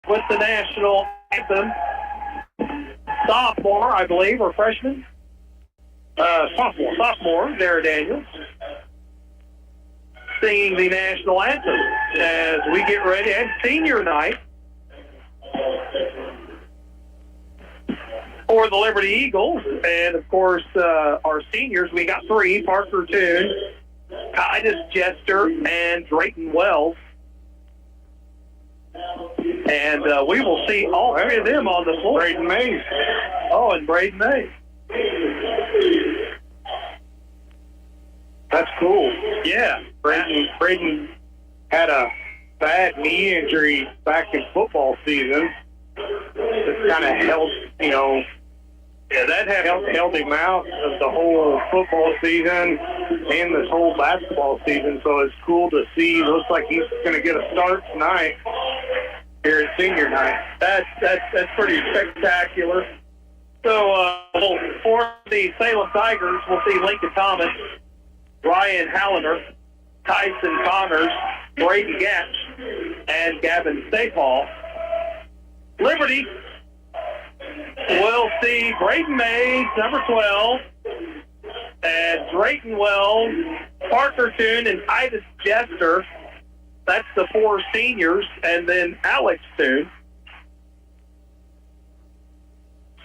with the national anthem. Sophomore, I believe, or freshman? Sophomore, Dara Daniels, singing the national anthem as we get ready. And senior night for the Liberty Eagles. And, of course, our seniors, we got 3, Parker Toon, Titus Jester, and Drayton Wells. And we will see all 3 of them on the floor. Braden Mays. Oh, and Braden Mays. That's cool. Yeah. Braden had a bad knee injury back in football season. It kind of held, held him out of the whole football season and this whole basketball season. So it's cool to see. Looks like he's going to get a start tonight here at senior night. That's pretty spectacular. So for the Salem Tigers, we'll see Lincoln Thomas, Ryan Halliner, Tyson Connors, Braden Gatch, and Gavin Stapall. Liberty will see Braden Mays, number 12, and Drayton Wells, Parker Toon, and Titus Jester. That's the 4 seniors, and then Alex Toon.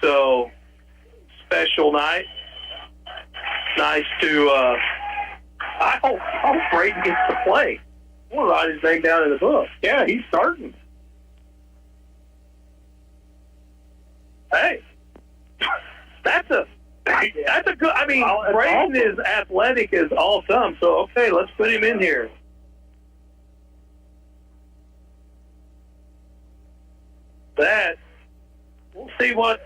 So, special night. Nice to, I hope Braden gets to play. We'll write his name down in the book. Yeah, he's starting. Hey, that's a good, Braden is athletic as all come, so okay, let's put him in here. We'll see what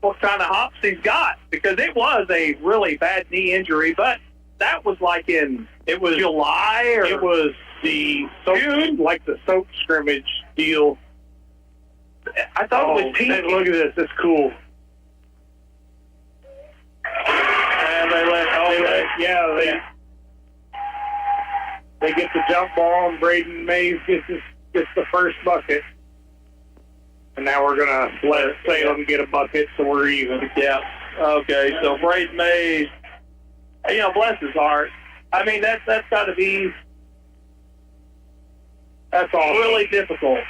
kind of hops he's got, because it was a really bad knee injury, but that was like it was July, or it was the June, like the soap scrimmage deal. I thought it was pink. Look at this. It's cool. And they get the jump ball, and Braden Mays gets the first bucket. And now we're going to let Salem get a bucket, so we're even. Yeah. Okay, so Braden Mays, bless his heart. I mean, that's got to be. That's all really difficult.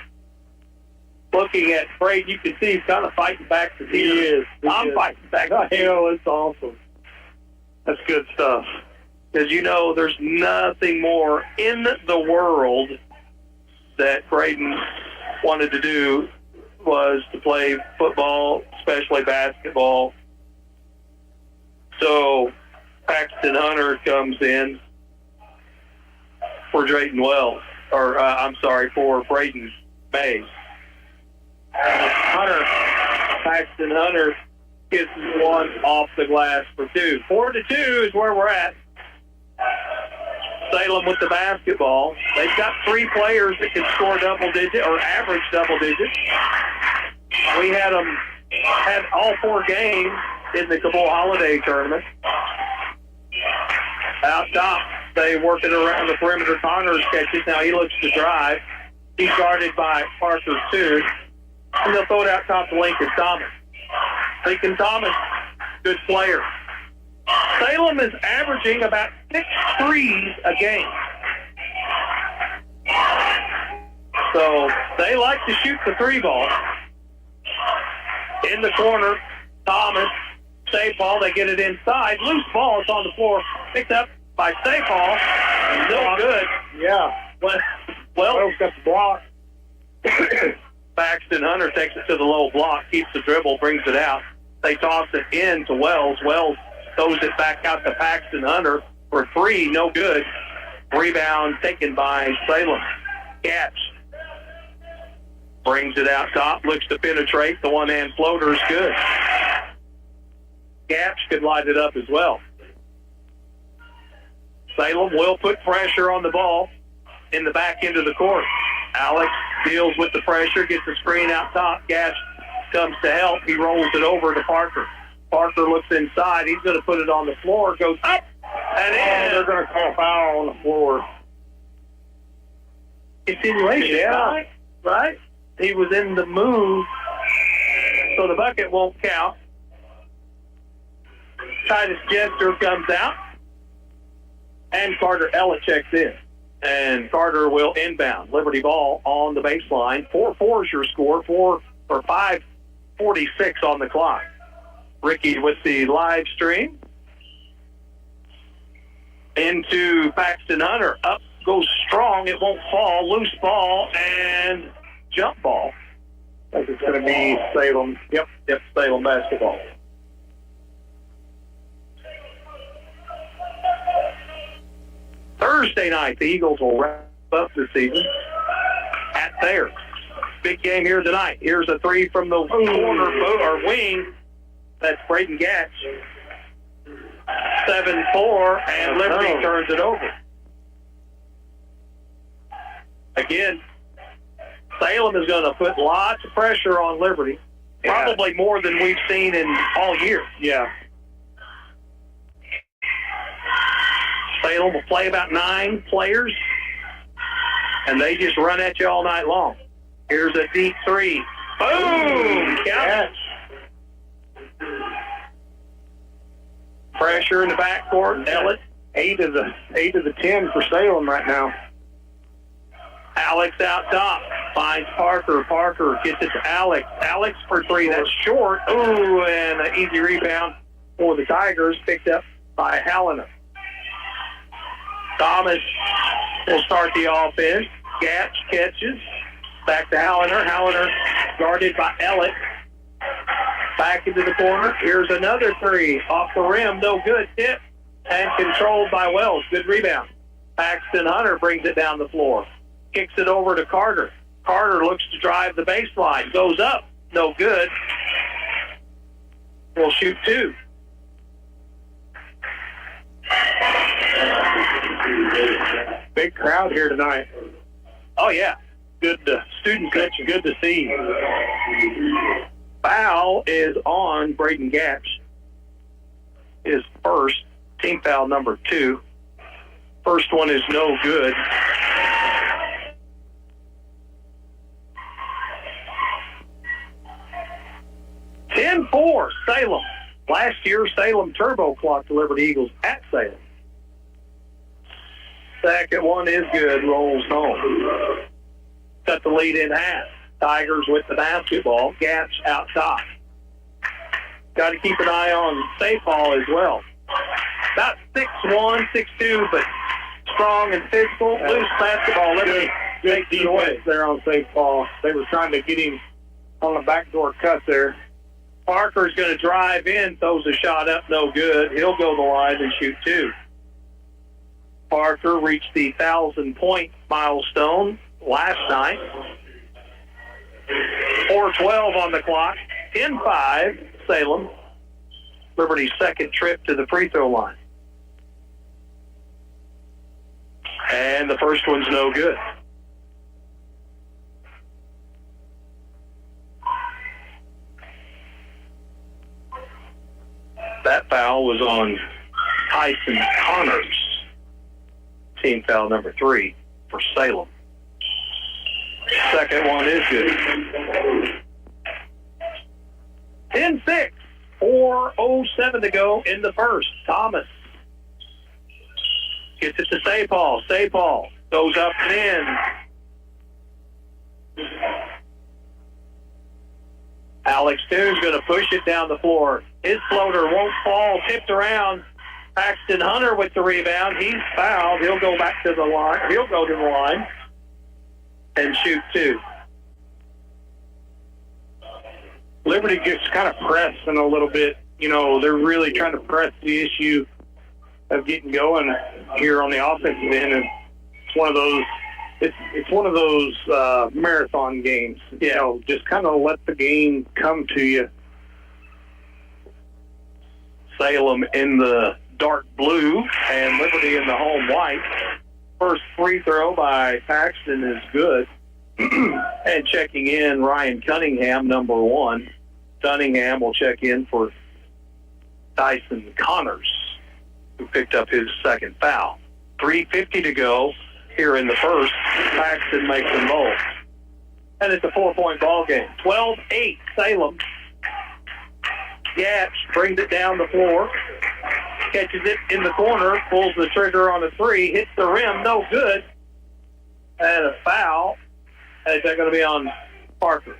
Looking at Braden, you can see he's kind of fighting back to He is. I'm fighting back to It's awesome. That's good stuff. Because, there's nothing more in the world that Braden wanted to do was to play football, especially basketball. So Paxton Hunter comes in for Drayton Wells, for Braden Mays. Paxton Hunter gets one off the glass for 2. 4-2 is where we're at. Salem with the basketball. They've got 3 players that can score double-digit or average double-digit. We had all 4 games in the Cabot Holiday Tournament. Out top, they work it around the perimeter. Connors catches. Now he looks to drive. He's guarded by Parker Toon. And they'll throw it out top to Lincoln Thomas. Lincoln Thomas, good player. Salem is averaging about 6 threes a game. So they like to shoot the 3 ball. In the corner, Thomas, Stapall, they get it inside. Loose ball is on the floor. Picked up by Stapall. No good. Yeah. Well, got the block. Paxton Hunter takes it to the low block, keeps the dribble, brings it out. They toss it in to Wells. Wells throws it back out to Paxton Hunter for 3, no good. Rebound taken by Salem. Catch. Brings it out top, looks to penetrate. The one-hand floater is good. Gaps could light it up as well. Salem will put pressure on the ball in the back end of the court. Alex deals with the pressure, gets the screen out top. Gaps comes to help. He rolls it over to Parker. Parker looks inside. He's going to put it on the floor. Goes up and in. They're going to call a foul on the floor. Continuation. Yeah. Right? He was in the move, so the bucket won't count. Titus Jester comes out, and Carter Ellett checks in. And Carter will inbound. Liberty ball on the baseline. 4-4 is your score. 5:46 on the clock. Ricky with the live stream. Into Paxton Hunter. Up goes strong. It won't fall. Loose ball and jump ball. I think it's going to be Salem. Yep, Salem basketball. Thursday night, the Eagles will wrap up the season at theirs. Big game here tonight. Here's a three from the corner or wing. That's Braden Gatch. 7-4, and Liberty turns it over. Again, Salem is going to put lots of pressure on Liberty, probably more than we've seen in all year. Yeah. Salem will play about 9 players, and they just run at you all night long. Here's a deep three. Boom! Catch. Pressure in the backcourt. Ellett. 8 of the 10 for Salem right now. Alex out top. Finds Parker. Parker gets it to Alex. Alex for 3. That's short. Ooh, and an easy rebound for the Tigers, picked up by Hallinan. Thomas will start the offense. Gatch catches. Back to Hallinan. Hallinan guarded by Ellett. Back into the corner. Here's another three. Off the rim. No good. Tip. And controlled by Wells. Good rebound. Paxton Hunter brings it down the floor. Kicks it over to Carter. Carter looks to drive the baseline. Goes up. No good. Will shoot 2. Big crowd here tonight. Oh, yeah. Good student section. Good to see. Foul is on Braden Gatch. His first, team foul number 2. First one is no good. (10-4) Salem. Last year, Salem turbo clocked the Liberty Eagles at Salem. Second one is good. Rolls home. Cut the lead in half. Tigers with the basketball. Gatch out top. Got to keep an eye on safe ball as well. About 6'1", 6'2", but strong and physical. Loose basketball. Liberty Good defense there on safe ball. They were trying to get him on the backdoor cut there. Parker's going to drive in, throws a shot up, no good. He'll go the line and shoot 2. Parker reached the 1,000-point milestone last night. 4:12 on the clock. 10-5, Salem. Liberty's second trip to the free throw line. And the first one's no good. That foul was on Tyson Connors. Team foul number 3 for Salem. Second one is good. 10-6. 4:07 to go in the first. Thomas gets it to Sapal. Sapal goes up and in. Alex Toon's going to push it down the floor. His floater won't fall. Tipped around. Paxton Hunter with the rebound. He's fouled. He'll go back to the line. He'll go to the line and shoot 2. Liberty gets kind of pressing a little bit. You know, they're really trying to press the issue of getting going here on the offensive end. And it's one of those. It's one of those marathon games. You know, just kind of let the game come to you. Salem in the dark blue and Liberty in the home white. First free throw by Paxton is good. And checking in, Ryan Cunningham, number 1. Cunningham will check in for Tyson Connors, who picked up his second foul. 3:50 to go here in the first. Paxton makes them both. and it's a 4-point ball game. 12-8, Salem. Gatch brings it down the floor, catches it in the corner, pulls the trigger on a three, hits the rim, no good, and a foul. And is that going to be on Parker?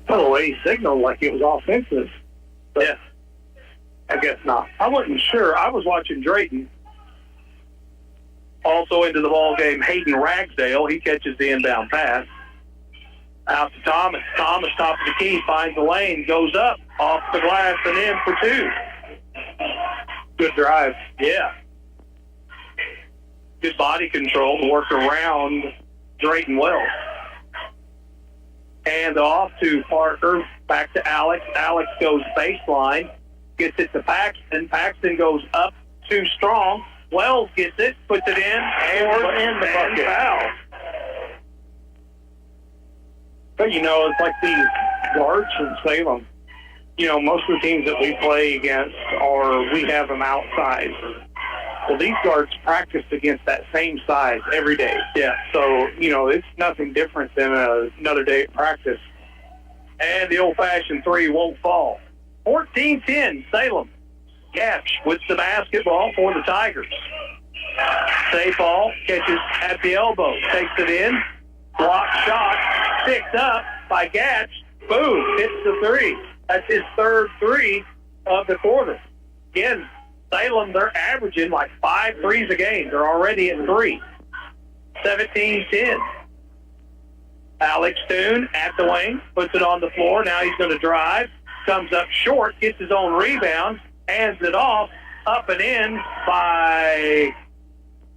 By the way, he signaled like it was offensive. But Yeah. I guess not. I wasn't sure. I was watching Drayton. Also into the ball game, Hayden Ragsdale. He catches the inbound pass. Out to Thomas. Thomas, top of the key, finds the lane, goes up, off the glass, and in for two. Good drive. Yeah. Good body control to work around Drayton Wells. Hand off to Parker, back to Alex. Alex goes baseline, gets it to Paxton. Paxton goes up too strong. Wells gets it, puts it in, and the bucket. Foul. But, you know, it's like these guards from Salem. You know, most of the teams that we play against we have them outside. Well, these guards practice against that same size every day. Yeah. So, you know, it's nothing different than another day of practice. And the old-fashioned three won't fall. 14-10, Salem. Gatch with the basketball for the Tigers. Safe ball, catches at the elbow, takes it in, block shot, picked up by Gatch. Boom, hits the three. That's his third three of the quarter. Again, Salem, they're averaging like 5 threes a game. They're already at 3. 17-10. Alex Toon at the wing, puts it on the floor. Now he's going to drive. Comes up short, gets his own rebound, hands it off, up and in by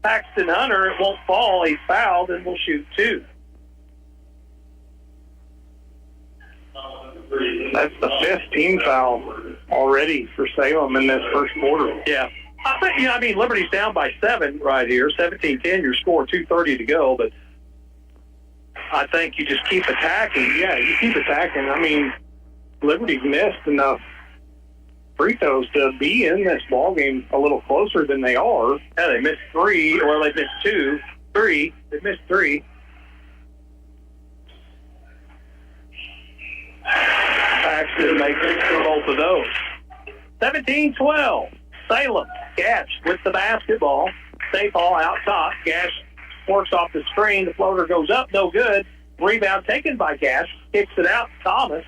Paxton Hunter. It won't fall. He's fouled and will shoot 2. That's the 5th team foul already for Salem in this first quarter. Yeah. I think, I mean, Liberty's down by 7 right here, 17-10. Your score, 2:30 to go, but I think you just keep attacking. Yeah, you keep attacking. I mean, Liberty's missed enough free throws to be in this ball game a little closer than they are. Yeah, they missed 3, or they missed 2, 3. They missed 3. Paxton makes it for both of those. 17-12. Salem. Gatch with the basketball. Safe ball out top. Gatch works off the screen. The floater goes up. No good. Rebound taken by Gatch. Kicks it out. Thomas.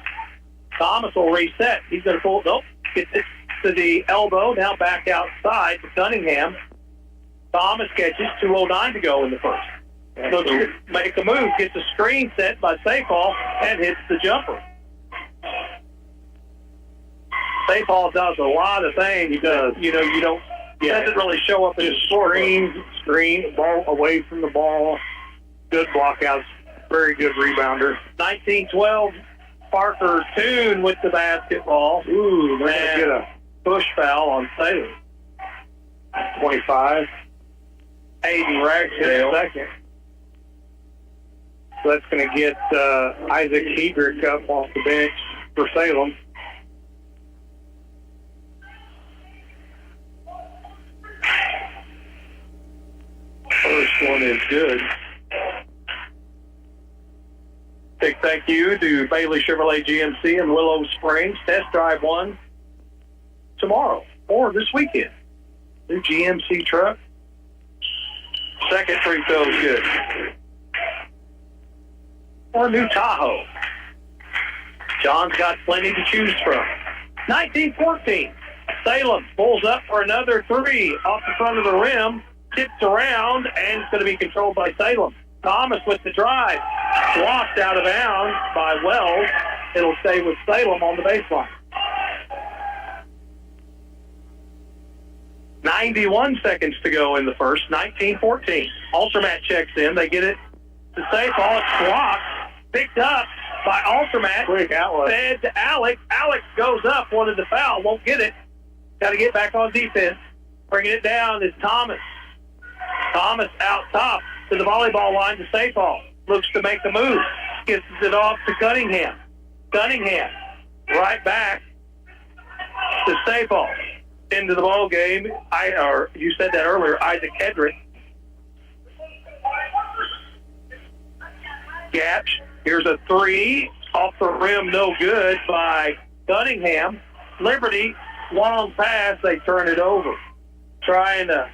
Thomas will reset. He's going to pull. Nope. Gets it to the elbow. Now back outside to Cunningham. Thomas catches. 2:09 to go in the first. Looks to make a move. Gets a screen set by Safeall and hits the jumper. Safeall does a lot of things. He does. You know, you don't. Yeah, doesn't really show up in his screen, ball away from the ball. Good blockouts. Very good rebounder. 19-12. Parker Toon with the basketball. Ooh, they're and going to get a push foul on Salem. 25. Hayden Ragsdale. Second. So that's going to get Isaac Hedrick up off the bench for Salem. First one is good. Big thank you to Bailey Chevrolet GMC in Willow Springs. Test drive 1 tomorrow or this weekend. New GMC truck. Second free throw is good. Or a new Tahoe. John's got plenty to choose from. 19-14. Salem pulls up for another 3 off the front of the rim. Tips around, and it's going to be controlled by Salem. Thomas with the drive. Blocked out of bounds by Wells. It'll stay with Salem on the baseline. 91 seconds to go in the first. 19-14. Ultramat checks in. They get it to Safeall. It's blocked. Picked up by Ultramat. Quick outlet. Fed to Alex. Alex goes up. Wanted the foul. Won't get it. Got to get back on defense. Bringing it down is Thomas. Thomas out top to the volleyball line to Safeall. Looks to make the move. Gets it off to Cunningham. Cunningham right back to Safeall. Into the ball game. You said that earlier. Isaac Hedrick Gatch, here's a three. Off the rim, no good by Cunningham. Liberty, long pass, they turn it over. Trying to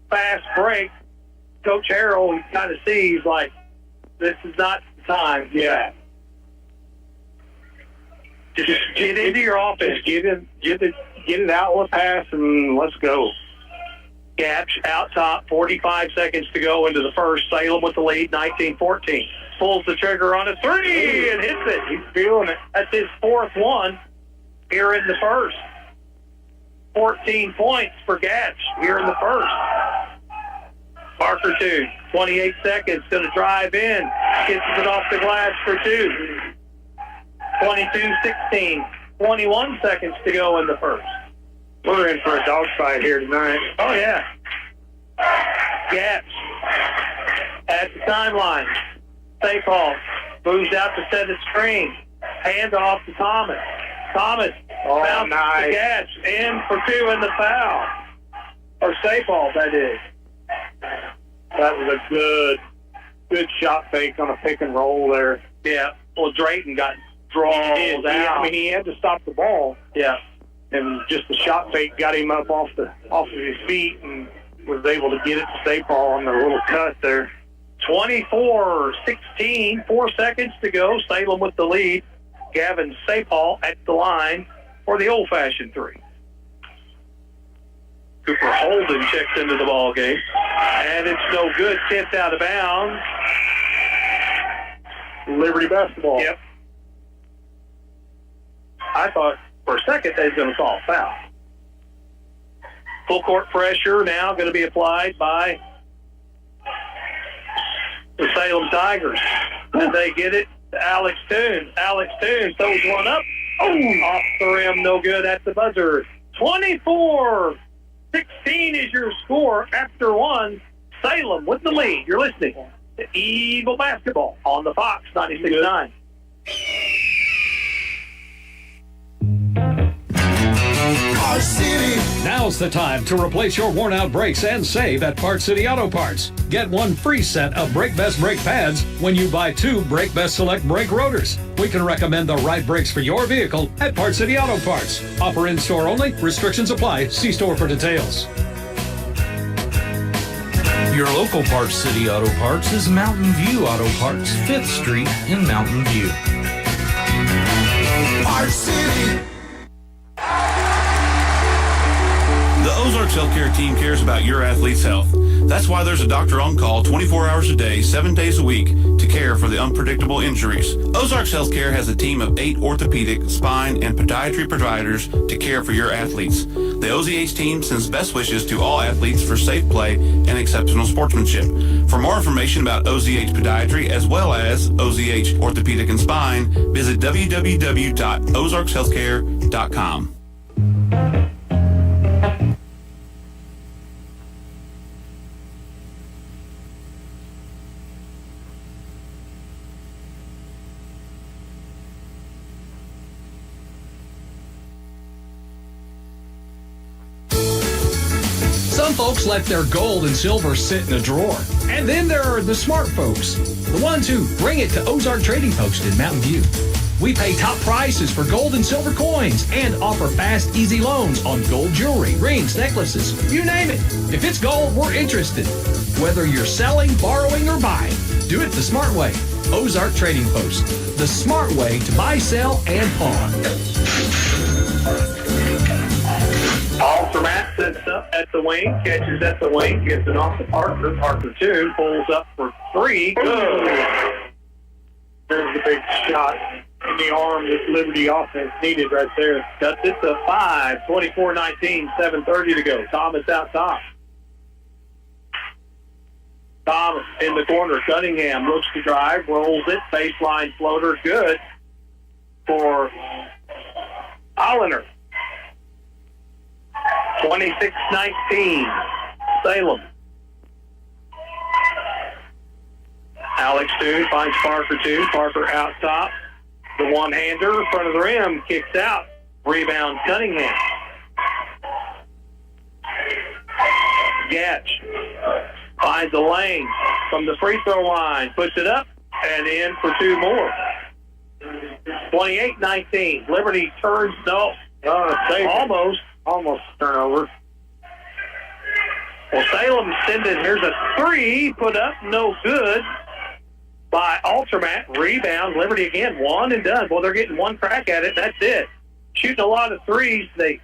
fast break. Coach Harrell, he kind of sees like this is not the time. Yeah. Just get into your offense. Get it out with pass and let's go. Gatch out top, 45 seconds to go into the first. Salem with the lead, 19-14. Pulls the trigger on a three and hits it. He's feeling it. That's his fourth one here in the first. 14 points for Gatch here in the first. Parker, 28 seconds, going to drive in. Gets it off the glass for two. 22-16. 21 seconds to go in the first. We're in for a dogfight here tonight. Oh, yeah. Gatch at the timeline. Ball moves out to set a screen. Hand off to Thomas. Thomas bounces to Gatch. In for two in the foul. Or Ball, that is. That was a good shot fake on a pick and roll there. Yeah. Well, Drayton got drawn out. I mean, he had to stop the ball. Yeah. And just the shot fake got him up off of his feet and was able to get it to St. Paul on the little cut there. 24-16, 4 seconds to go. Salem with the lead. Gavin Sapal at the line for the old-fashioned three. Cooper Holden checks into the ball game. And it's no good. Tipped out of bounds. Liberty basketball. Yep. I thought for a second they was going to call a foul. Full court pressure now going to be applied by the Salem Tigers. And they get it to Alex Toon. Alex Toon throws one up. Oh, off the rim, no good at the buzzer. 24-16 is your score after one. Salem with the lead. You're listening to Eagle Basketball on the Fox 96.9. Now's the time to replace your worn-out brakes and save at Parts City Auto Parts. Get one free set of Brake Best brake pads when you buy 2 Brake Best Select brake rotors. We can recommend the right brakes for your vehicle at Parts City Auto Parts. Offer in-store only. Restrictions apply. See store for details. Your local Parts City Auto Parts is Mountain View Auto Parts, 5th Street in Mountain View. Parts City. The Ozarks Healthcare team cares about your athlete's health. That's why there's a doctor on call 24 hours a day, 7 days a week to care for the unpredictable injuries. Ozarks Healthcare has a team of 8 orthopedic, spine, and podiatry providers to care for your athletes. The OZH team sends best wishes to all athletes for safe play and exceptional sportsmanship. For more information about OZH Podiatry as well as OZH Orthopedic and Spine, visit www.ozarkshealthcare.com. Some folks let their gold and silver sit in a drawer. And then there are the smart folks, the ones who bring it to Ozark Trading Post in Mountain View. We pay top prices for gold and silver coins and offer fast, easy loans on gold jewelry, rings, necklaces, you name it. If it's gold, we're interested. Whether you're selling, borrowing, or buying, do it the smart way. Ozark Trading Post, the smart way to buy, sell, and pawn. Paul Surratt sets up at the wing, catches at the wing, gets it off to Parker. Parker 2, pulls up for 3. Good. There's the big shot in the arm that Liberty offense needed right there. Cuts it to 5, 24-19, 7:30 to go. Thomas out top. Thomas in the corner. Cunningham looks to drive, rolls it, baseline floater, good for Hollander. 26-19, Salem. Alex Toon finds Parker 2. Parker out top. The one-hander in front of the rim, kicks out. Rebound Cunningham. Gatch finds a lane from the free throw line, puts it up and in for two more. 28-19. Liberty turns, almost turnover. Well, Salem sending, here's a three, put up, no good by Altermat. Rebound, Liberty again, one and done. Well, they're getting one crack at it, that's it. Shooting a lot of threes, they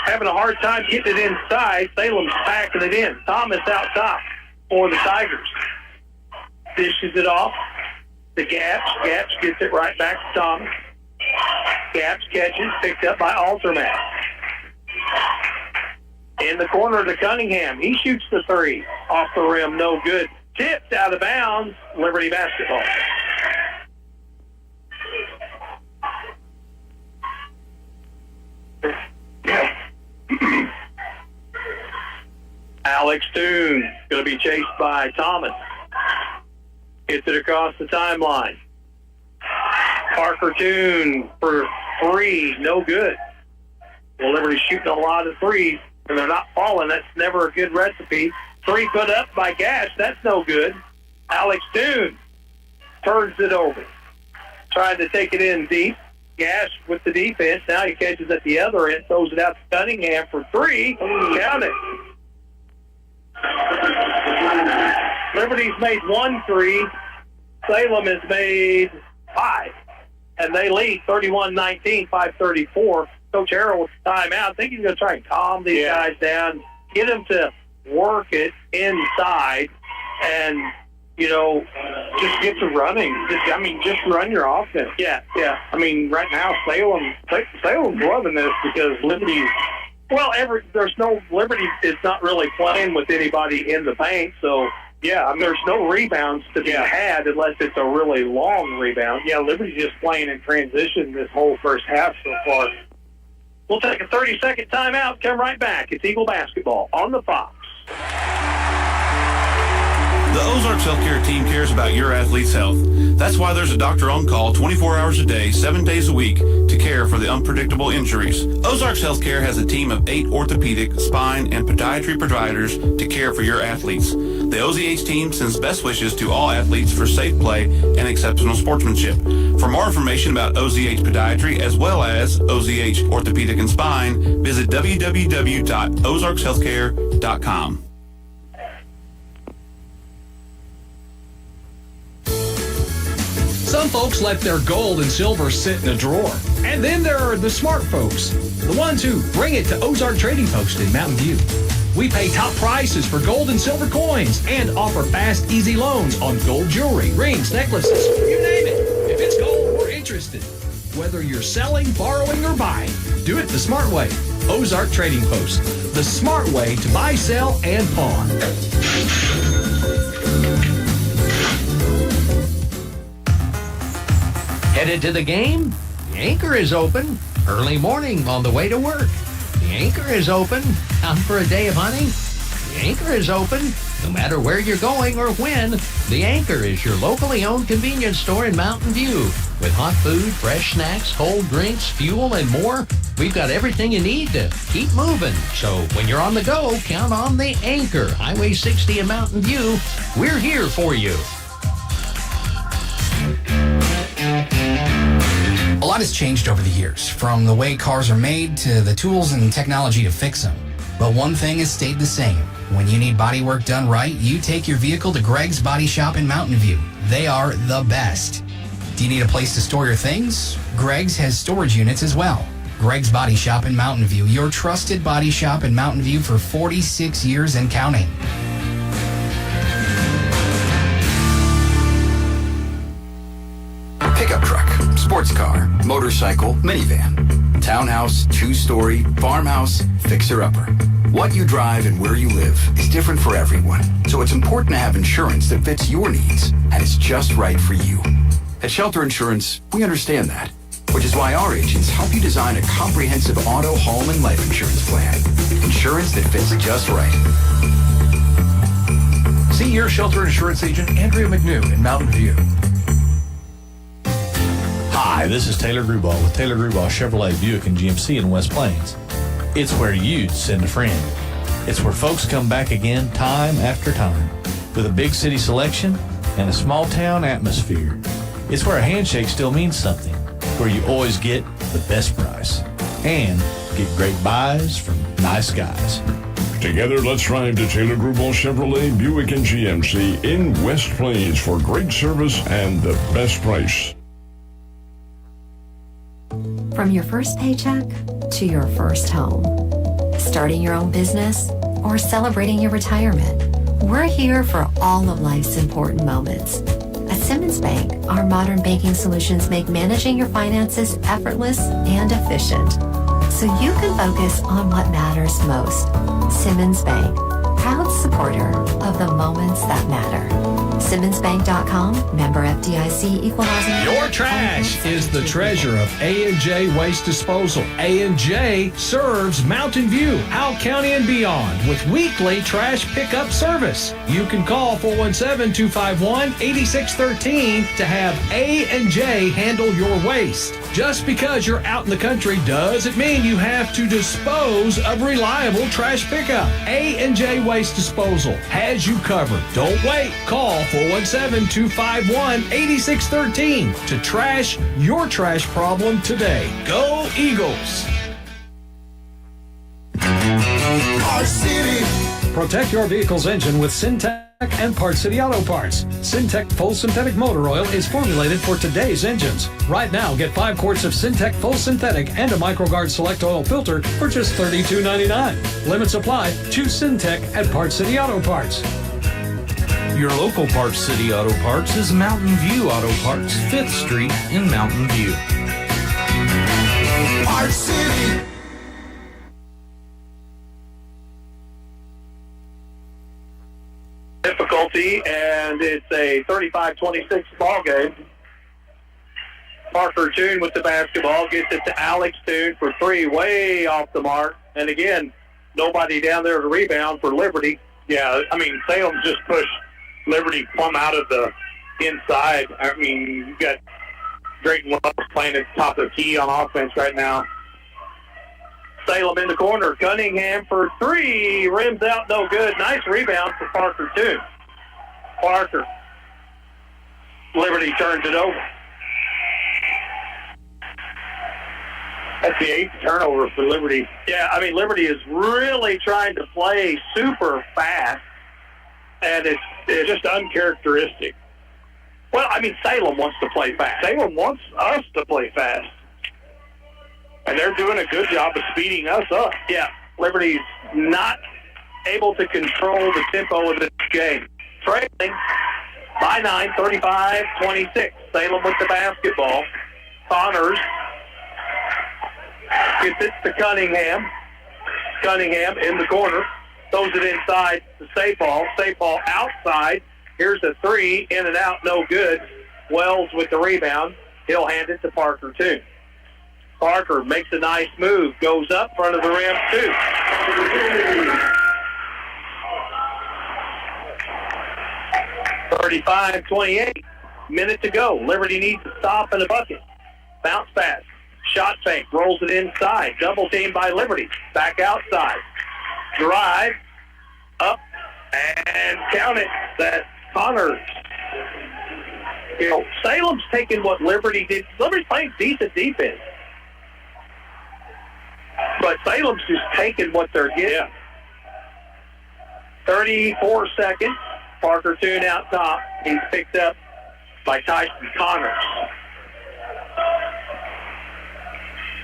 having a hard time getting it inside. Salem's packing it in. Thomas out top for the Tigers. Dishes it off to Gaps. Gaps gets it right back to Thomas. Gaps catches, picked up by Altermat. In the corner to Cunningham. He shoots the three. Off the rim, no good. Tipped out of bounds. Liberty basketball. Alex Toon going to be chased by Thomas. Gets it across the timeline. Parker Toon for three, no good. Well, Liberty's shooting a lot of threes, and they're not falling. That's never a good recipe. Three put up by Gash, that's no good. Alex Toon turns it over. Tried to take it in deep. Gash with the defense. Now he catches at the other end, throws it out to Cunningham for three. Count it. Liberty's made 1 3. Salem has made 5. And they lead 31-19, 5:34. Coach Harrell with the timeout. I think he's going to try and calm these guys down, get them to work it inside, and, just get to running. Just run your offense. Yeah. I mean, right now, Salem's loving this because Liberty's... Well, Liberty is not really playing with anybody in the paint, so there's no rebounds to be had unless it's a really long rebound. Yeah, Liberty's just playing in transition this whole first half so far. We'll take a 30-second timeout, come right back. It's Eagle basketball on the Fox. The Ozarks Healthcare team cares about your athlete's health. That's why there's a doctor on call 24 hours a day, 7 days a week to care for the unpredictable injuries. Ozarks Healthcare has a team of 8 orthopedic, spine, and podiatry providers to care for your athletes. The OZH team sends best wishes to all athletes for safe play and exceptional sportsmanship. For more information about OZH Podiatry as well as OZH Orthopedic and Spine, visit www.ozarkshealthcare.com. Some folks let their gold and silver sit in a drawer. And then there are the smart folks, the ones who bring it to Ozark Trading Post in Mountain View. We pay top prices for gold and silver coins and offer fast, easy loans on gold jewelry, rings, necklaces, you name it. If it's gold, we're interested. Whether you're selling, borrowing, or buying, do it the smart way. Ozark Trading Post, the smart way to buy, sell, and pawn. Headed to the game? The Anchor is open. Early morning on the way to work. The Anchor is open. Out for a day of hunting? The Anchor is open. No matter where you're going or when, The Anchor is your locally owned convenience store in Mountain View. With hot food, fresh snacks, cold drinks, fuel, and more, we've got everything you need to keep moving. So when you're on the go, count on The Anchor, Highway 60 in Mountain View. We're here for you. A lot has changed over the years, from the way cars are made to the tools and technology to fix them. But one thing has stayed the same. When you need body work done right, you take your vehicle to Greg's Body Shop in Mountain View. They are the best. Do you need a place to store your things? Greg's has storage units as well. Greg's Body Shop in Mountain View, your trusted body shop in Mountain View for 46 years and counting. Pickup truck, sports car, motorcycle, minivan, townhouse, two-story, farmhouse, fixer-upper. What you drive and where you live is different for everyone, so it's important to have insurance that fits your needs and is just right for you. At Shelter Insurance, we understand that, which is why our agents help you design a comprehensive auto, home, and life insurance plan. Insurance that fits just right. See your Shelter Insurance agent, Andrea McNew in Mountain View. Hi, this is Taylor Gruball with Taylor Gruball Chevrolet Buick and GMC in West Plains. It's where you'd send a friend. It's where folks come back again time after time with a big city selection and a small town atmosphere. It's where a handshake still means something, where you always get the best price and get great buys from nice guys. Together, let's ride to Taylor Grubel Chevrolet, Buick, and GMC in West Plains for great service and the best price. From your first paycheck to your first home, starting your own business, or celebrating your retirement, we're here for all of life's important moments. At Simmons Bank, our modern banking solutions make managing your finances effortless and efficient, so you can focus on what matters most. Simmons Bank, proud supporter of the moments that matter. SimmonsBank.com, member FDIC, equal housing. Your trash is the treasure of A&J Waste Disposal. A&J serves Mountain View, Howell County, and beyond with weekly trash pickup service. You can call 417-251-8613 to have A&J handle your waste. Just because you're out in the country doesn't mean you have to dispose of reliable trash pickup. A&J Waste Disposal has you covered. Don't wait. Call 417-251-8613 to trash your trash problem today. Go Eagles! Our city. Protect your vehicle's engine with Syntec and Parts City Auto Parts. Syntec Full Synthetic Motor Oil is formulated for today's engines. Right now, get 5 quarts of Syntec Full Synthetic and a MicroGuard Select Oil Filter for just $32.99. Limits apply. Choose Syntec at Parts City Auto Parts. Your local Parts City Auto Parts is Mountain View Auto Parts, 5th Street in Mountain View. Parts City. Difficulty, and it's a 35-26 ball game. Parker Toon with the basketball gets it to Alex Toon for 3, way off the mark. And again, nobody down there to rebound for Liberty. Yeah, I mean, Salem just pushed Liberty plumb out of the inside. I mean, you got Drayton Love playing at the top of the key on offense right now. Salem in the corner. Cunningham for 3. Rims out, no good. Nice rebound for Parker, too. Parker. Liberty turns it over. That's the 8th turnover for Liberty. Yeah, I mean, Liberty is really trying to play super fast, and it's just uncharacteristic. Well, I mean, Salem wants to play fast. Salem wants us to play fast. And they're doing a good job of speeding us up. Yeah, Liberty's not able to control the tempo of this game. Trailing by 9, 35-26. Salem with the basketball. Connors gets it to Cunningham. Cunningham in the corner. Throws it inside to Sapal. Sapal outside. Here's a 3. In and out, no good. Wells with the rebound. He'll hand it to Parker, too. Parker makes a nice move. Goes up front of the rim, too. 35-28. Minute to go. Liberty needs to stop and a bucket. Bounce pass. Shot fake. Rolls it inside. Double team by Liberty. Back outside. Drive. Up. And count it. That's Connors. You know, Salem's taking what Liberty did. Liberty's playing decent defense. But Salem's just taking what they're getting. Yeah. 34 seconds. Parker Toon out top. He's picked up by Tyson Connors.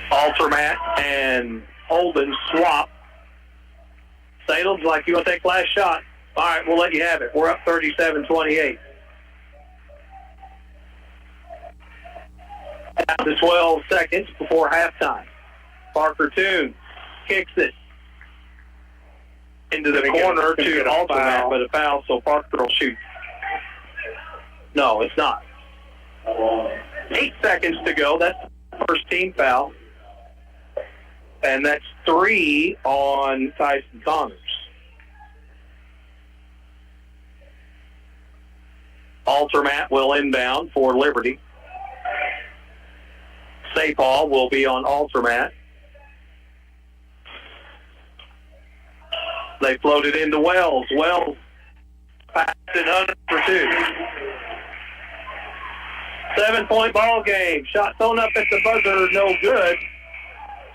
Altermat and Holden swap. Salem's like, you want to take last shot? All right, we'll let you have it. We're up 37-28. Down to 12 seconds before halftime. Parker Toon kicks it into the corner to Altermat, but a foul, so Parker will shoot. No, it's not. 8 seconds to go. That's the first team foul. And that's 3 on Tyson Connors. Altermat will inbound for Liberty. Sapal will be on Altermat. They floated into Wells. Wells passed it under for 2. 7-point ball game. Shot thrown up at the buzzer, no good.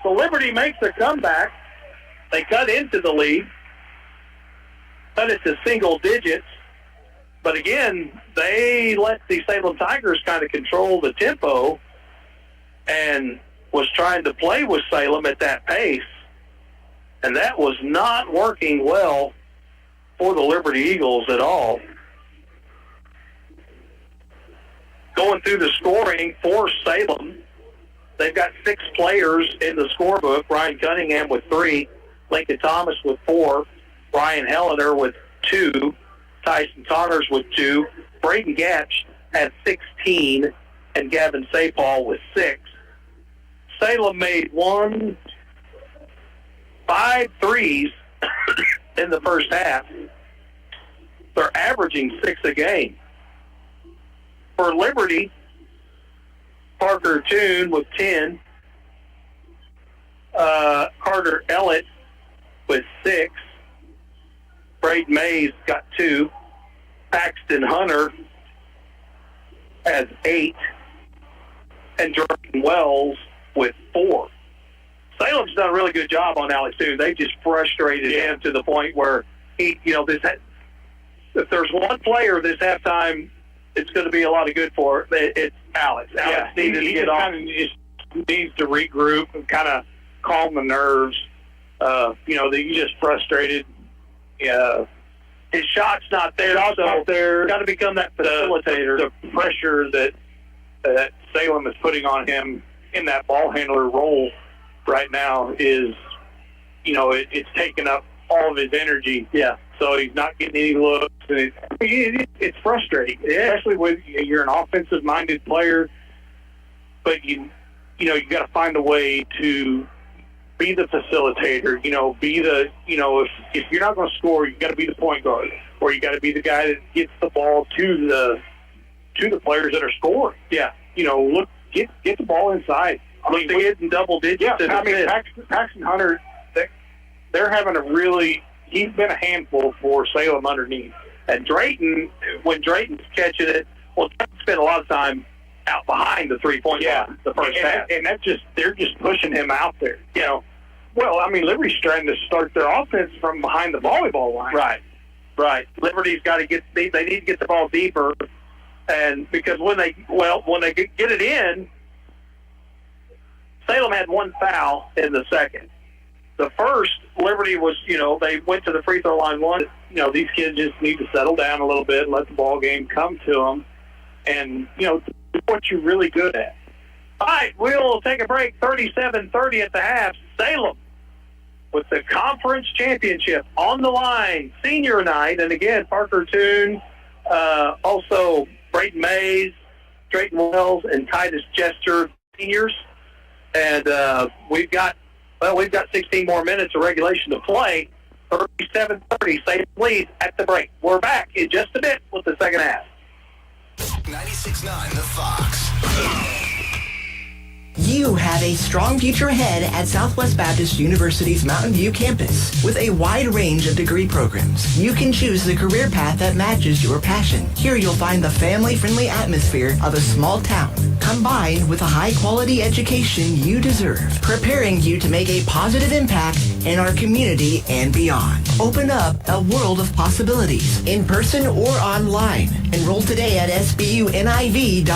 So Liberty makes a comeback. They cut into the lead. Cut it to single digits. But again, they let the Salem Tigers kind of control the tempo and was trying to play with Salem at that pace. And that was not working well for the Liberty Eagles at all. Going through the scoring for Salem, they've got 6 players in the scorebook. Ryan Cunningham with 3, Lincoln Thomas with 4, Brian Hellener with 2, Tyson Connors with 2, Braden Gatch had 16, and Gavin Sapal with 6. Salem made 5 threes in the first half. They're averaging 6 a game. For Liberty, Parker Toon with 10, Carter Ellett with 6, Braden Mays got 2, Paxton Hunter has 8, and Jordan Wells with 4. Salem's done a really good job on Alex Toon. They just frustrated him to the point where if there's one player this halftime it's going to be a lot of good for, it's Alex. Alex needed to get off. Kind of just needs to regroup and kind of calm the nerves. He's just frustrated. His shot's not there. Got to become that facilitator. The pressure that Salem is putting on him in that ball handler role right now is, it's taking up all of his energy. Yeah. So he's not getting any looks, and it's frustrating, especially when you're an offensive-minded player. But you got to find a way to be the facilitator. Be the if you're not going to score, you got to be the point guard, or you got to be the guy that gets the ball to the players that are scoring. Yeah. Get the ball inside. Look to get in double digits. Yeah. Paxton Hunter, they're having he's been a handful for Salem underneath. And Drayton, when Drayton's catching it, Drayton spent a lot of time out behind the 3-point line the first half. And they're just pushing him out there. Liberty's trying to start their offense from behind the volleyball line. Right. Liberty's got to they need to get the ball deeper, and because when they get it in, Salem had 1 foul in the second. The first, Liberty was, they went to the free throw line once. These kids just need to settle down a little bit, let the ball game come to them, and, do what you're really good at. All right, we'll take a break. 37-30 at the half. Salem with the conference championship on the line. Senior night, and again, Parker Toon, also Braden Mays, Drayton Wells, and Titus Chester, seniors. And we've got 16 more minutes of regulation to play. 37-30, Salem leads at the break. We're back in just a bit with the second half. 96.9 The Fox. You have a strong future ahead at Southwest Baptist University's Mountain View campus. With a wide range of degree programs, you can choose the career path that matches your passion. Here you'll find the family-friendly atmosphere of a small town, combined with a high-quality education you deserve, preparing you to make a positive impact in our community and beyond. Open up a world of possibilities, in person or online. Enroll today at sbuniv.edu.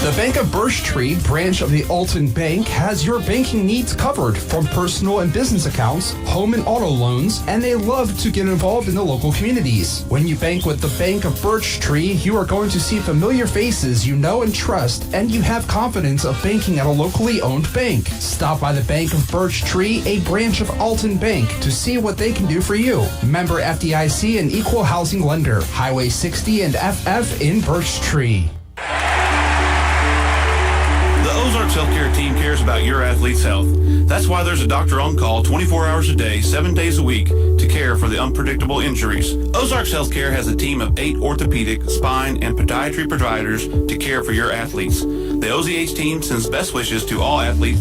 The Bank of Birch Tree branch of the Alton Bank has your banking needs covered, from personal and business accounts, home and auto loans, and they love to get involved in the local communities. When you bank with the Bank of Birch Tree, you are going to see familiar faces you know and trust, and you have confidence of banking at a locally owned bank. Stop by the Bank of Birch Tree, a branch of Alton Bank, to see what they can do for you. Member FDIC and equal housing lender. Highway 60 and FF in Birch Tree. The Ozarks Healthcare team cares about your athlete's health. That's why there's a doctor on call 24 hours a day, 7 days a week to care for the unpredictable injuries. Ozarks Healthcare has a team of 8 orthopedic, spine, and podiatry providers to care for your athletes. The OZH team sends best wishes to all athletes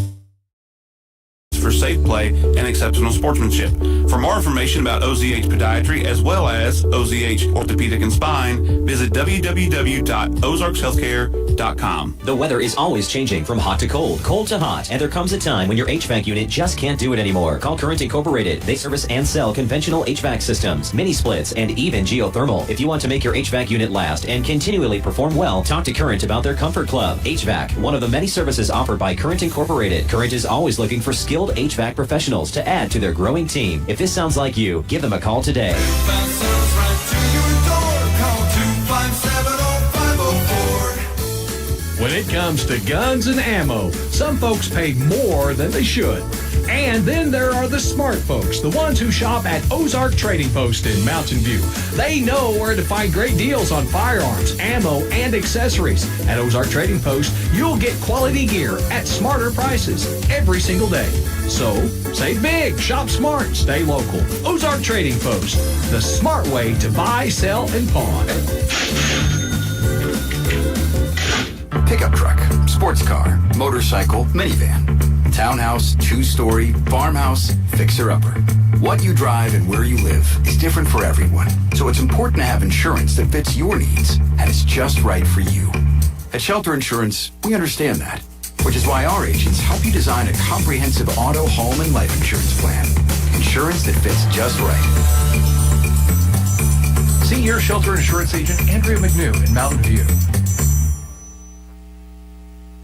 for safe safe play and exceptional sportsmanship. For more information about OZH Podiatry as well as OZH Orthopedic and Spine, visit www.ozarkshealthcare.com. The weather is always changing from hot to cold, cold to hot, and there comes a time when your HVAC unit just can't do it anymore. Call Current Incorporated. They service and sell conventional HVAC systems, mini splits, and even geothermal. If you want to make your HVAC unit last and continually perform well, talk to Current about their Comfort Club. HVAC, one of the many services offered by Current Incorporated. Current is always looking for skilled HVAC professionals to add to their growing team. If this sounds like you, give them a call today. When it comes to guns and ammo, some folks pay more than they should. And then there are the smart folks, the ones who shop at Ozark Trading Post in Mountain View. They know where to find great deals on firearms, ammo, and accessories. At Ozark Trading Post, you'll get quality gear at smarter prices every single day. So, save big, shop smart, stay local. Ozark Trading Post, the smart way to buy, sell, and pawn. Pickup truck, sports car, motorcycle, minivan, townhouse, two-story, farmhouse, fixer-upper. What you drive and where you live is different for everyone, so it's important to have insurance that fits your needs and is just right for you. At Shelter Insurance, we understand that, which is why our agents help you design a comprehensive auto, home, and life insurance plan. Insurance that fits just right. See your Shelter Insurance agent, Andrea McNew in Mountain View.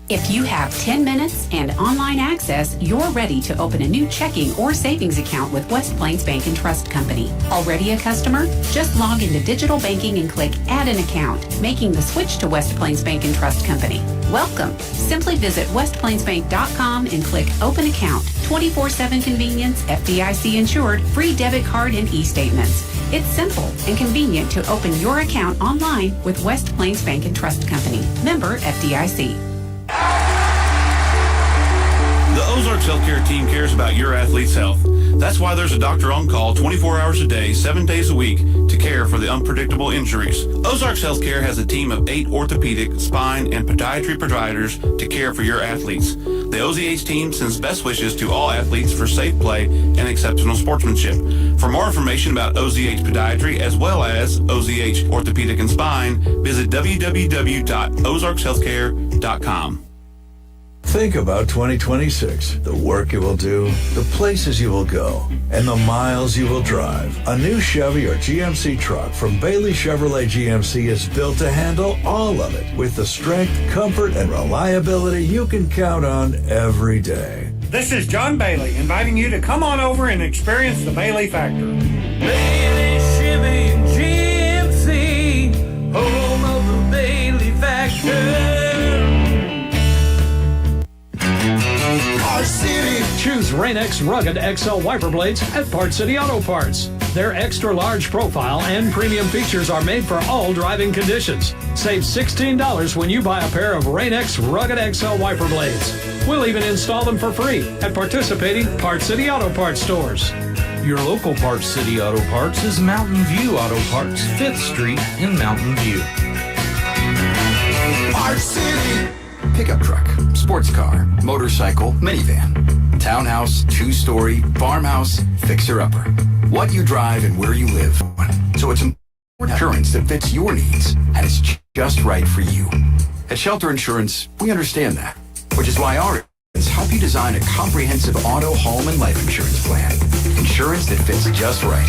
If you have 10 minutes and online access, you're ready to open a new checking or savings account with West Plains Bank and Trust Company. Already a customer? Just log into digital banking and click Add an Account, making the switch to West Plains Bank and Trust Company. Welcome. Simply visit westplainsbank.com and click Open Account. 24/7 convenience, FDIC insured, free debit card and e-statements. It's simple and convenient to open your account online with West Plains Bank and Trust Company. Member FDIC. The Ozarks Healthcare team cares about your athlete's health. That's why there's a doctor on call 24 hours a day, 7 days a week to care for the unpredictable injuries. Ozarks Healthcare has a team of 8 orthopedic, spine, and podiatry providers to care for your athletes. The OZH team sends best wishes to all athletes for safe play and exceptional sportsmanship. For more information about OZH Podiatry as well as OZH Orthopedic and Spine, visit www.ozarkshealthcare.com. Think about 2026, the work you will do, the places you will go, and the miles you will drive. A new Chevy or GMC truck from Bailey Chevrolet GMC is built to handle all of it with the strength, comfort, and reliability you can count on every day. This is John Bailey inviting you to come on over and experience the Bailey Factor. Bailey Chevy GMC, home of the Bailey Factor. Choose Rain-X Rugged XL wiper blades at Parts City Auto Parts. Their extra large profile and premium features are made for all driving conditions. Save $16 when you buy a pair of Rain-X Rugged XL wiper blades. We'll even install them for free at participating Parts City Auto Parts stores. Your local Parts City Auto Parts is Mountain View Auto Parts, 5th Street in Mountain View. Parts City. Pickup truck, sports car, motorcycle, minivan, townhouse, two-story, farmhouse, fixer-upper. What you drive and where you live. So it's insurance that fits your needs and is just right for you. At Shelter Insurance, we understand that, which is why our agents help you design a comprehensive auto, home, and life insurance plan. Insurance that fits just right.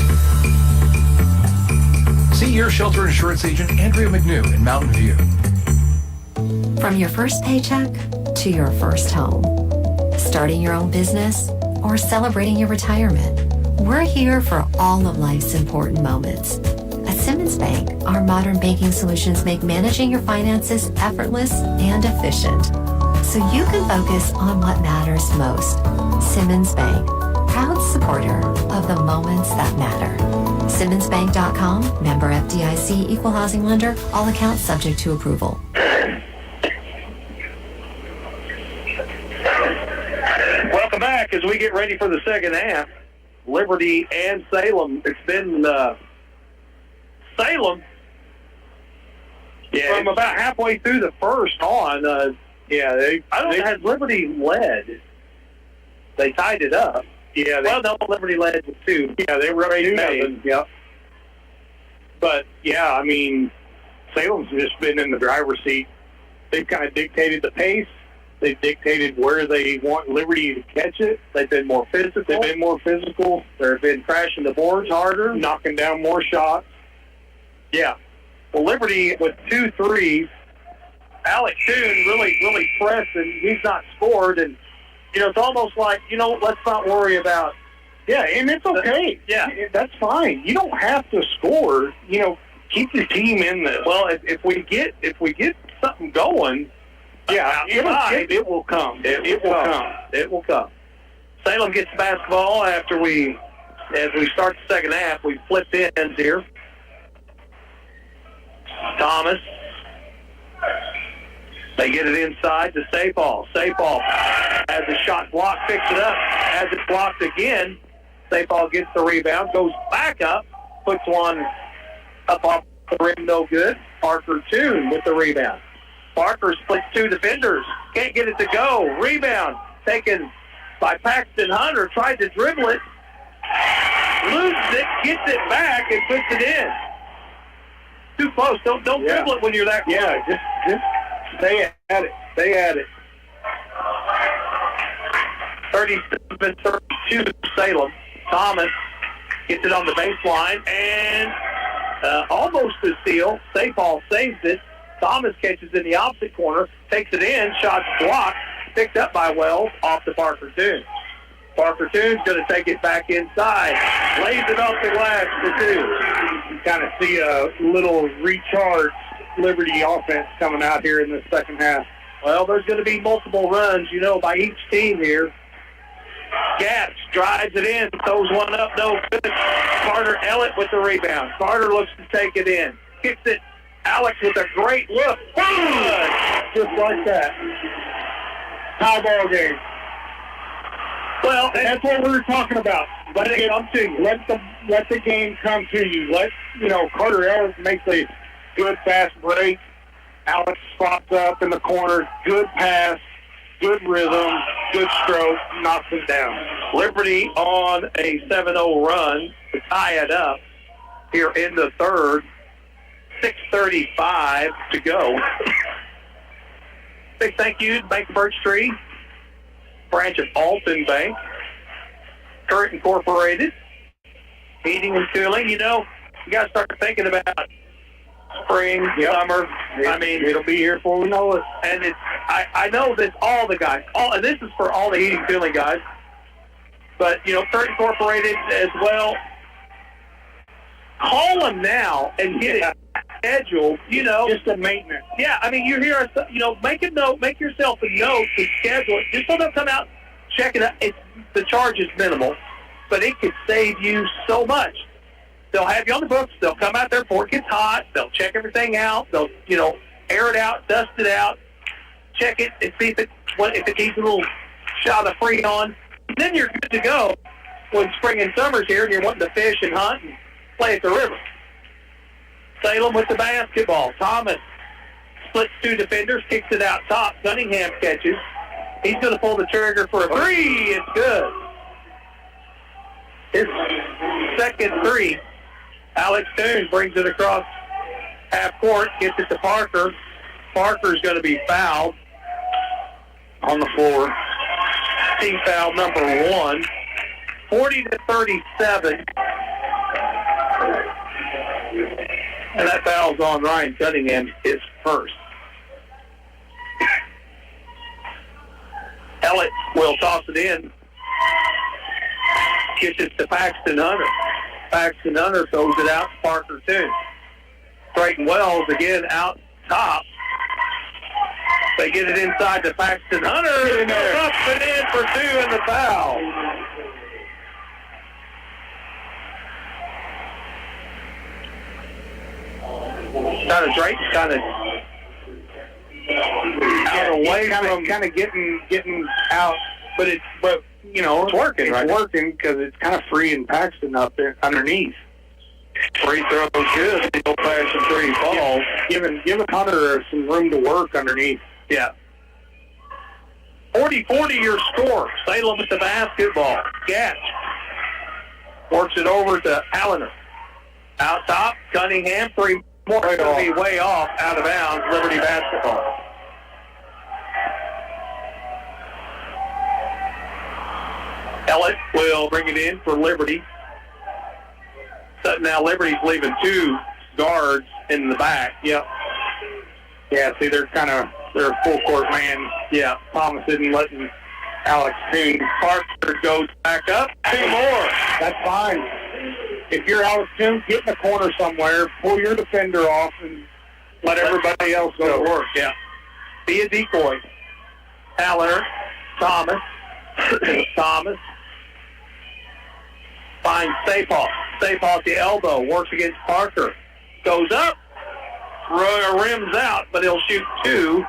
See your Shelter Insurance agent, Andrea McNew in Mountain View. From your first paycheck to your first home, starting your own business or celebrating your retirement, we're here for all of life's important moments. At Simmons Bank, our modern banking solutions make managing your finances effortless and efficient, so you can focus on what matters most. Simmons Bank, proud supporter of the moments that matter. SimmonsBank.com, member FDIC, equal housing lender, all accounts subject to approval. Welcome back as we get ready for the second half. Liberty and Salem. It's been Salem from about halfway through the first on. I don't know, has Liberty led They tied it up. Yeah. Well, no, Liberty led with 2. Yeah, they were up 2-0. Yep. But, yeah, I mean, Salem's just been in the driver's seat. They've kind of dictated the pace. They've dictated where they want Liberty to catch it. They've been more physical. They've been crashing the boards harder. Knocking down more shots. Yeah. Well, Liberty with 2 threes. Alex Toon really pressed, and he's not scored. And, it's almost like, let's not worry about. Yeah, and it's okay. Yeah. That's fine. You don't have to score. Keep your team in this. Well, if we get something going, it will come. It will come. It will come. Salem gets the basketball as we start the second half. We flipped ends here. Thomas. They get it inside to Sapal. Sapal has a shot blocked, picks it up, has it blocked again. Sapal gets the rebound, goes back up, puts one up off the rim, no good. Parker Toon with the rebound. Parker splits 2 defenders, can't get it to go. Rebound taken by Paxton Hunter, tried to dribble it, loses it, gets it back, and puts it in. Too close. Don't dribble it when you're that close. Yeah, just stay at it. Stay at it. 37-32 Salem. Thomas gets it on the baseline and almost a steal. Sapal saves it. Thomas catches in the opposite corner, takes it in, shots blocked, picked up by Wells off to Parker Toon. Parker Toon's going to take it back inside, lays it off the glass for 2. You kind of see a little recharged Liberty offense coming out here in the second half. Well, there's going to be multiple runs, by each team here. Gatz drives it in, throws one up, no good. Carter Ellett with the rebound. Carter looks to take it in. Kicks it. Alex with a great look. Good. Just like that. Tie ball game. Well, that's what we were talking about. Let it come to you. Let the game come to you. Carter Ellett makes a good fast break. Alex spots up in the corner. Good pass. Good rhythm, good stroke, knocks it down. Liberty on a 7-0 run to tie it up here in the third. 6:35 to go. Big thank you to Bank of Birch Tree, branch of Alton Bank, Current Incorporated, heating and cooling. You got to start thinking about spring, summer. I mean, it'll be here before we know it. And I know this, all the guys, and this is for all the heating and cooling guys, but, Current Incorporated as well. Call them now and get it scheduled, Just a maintenance. Yeah, I mean, you hear us, make yourself a note to schedule it, just so they'll come out, check it out. The charge is minimal, but it could save you so much. They'll have you on the books. They'll come out there before it gets hot. They'll check everything out. They'll, air it out, dust it out, check it, and see if it needs a little shot of Freon. Then you're good to go when spring and summer's here and you're wanting to fish and hunt and play at the river. Salem with the basketball. Thomas splits 2 defenders, kicks it out top. Cunningham catches. He's going to pull the trigger for a 3. It's good. His second 3. Alex Toon brings it across half court, gets it to Parker. Parker's going to be fouled on the floor. Team foul number 1. 40-37. And that foul's on Ryan Cunningham, his first. Ellett will toss it in. Gets it to Paxton Hunter. Paxton Hunter throws it out to Parker Toon. Drayton Wells again out top. They get it inside to Paxton Hunter. And they're up and in for 2 and the foul. Drayton kind of out away from kind of getting out, but it's working. It's working because it's kind of freeing Paxton up there underneath. Free throw good. The old-fashioned 3 falls. Giving Hunter some room to work underneath. Yeah. 40-40 your score. Salem with the basketball. Gatch works it over to Allener. Out top, Cunningham, 3 more going to be way off, out of bounds, Liberty basketball. Ellett will bring it in for Liberty. So now Liberty's leaving 2 guards in the back. Yep. Yeah, see, they're a full court man. Yeah. Thomas isn't letting Alex Toon. Parker goes back up. 2 more. That's fine. If you're Alex Toon, get in the corner somewhere, pull your defender off, and let everybody else go to work. Yeah. Be a decoy. Allener, Thomas. Thomas finds Sapaw. Sapaw at the elbow, works against Parker. Goes up, rims out, but he'll shoot 2.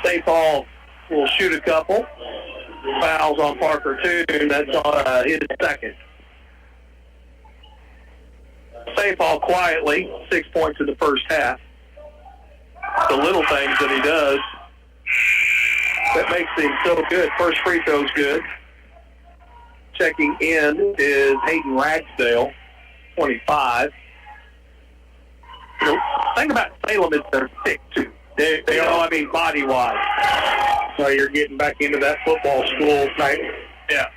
Sapaw will shoot a couple. Fouls on Parker, too, and that's on his second. Sapaw quietly, 6 points in the first half. The little things that he does that makes him so good. First free throw's good. Checking in is Hayden Ragsdale, 25. The thing about Salem is they're thick, too. They are, body-wise. So you're getting back into that football school type. Yeah.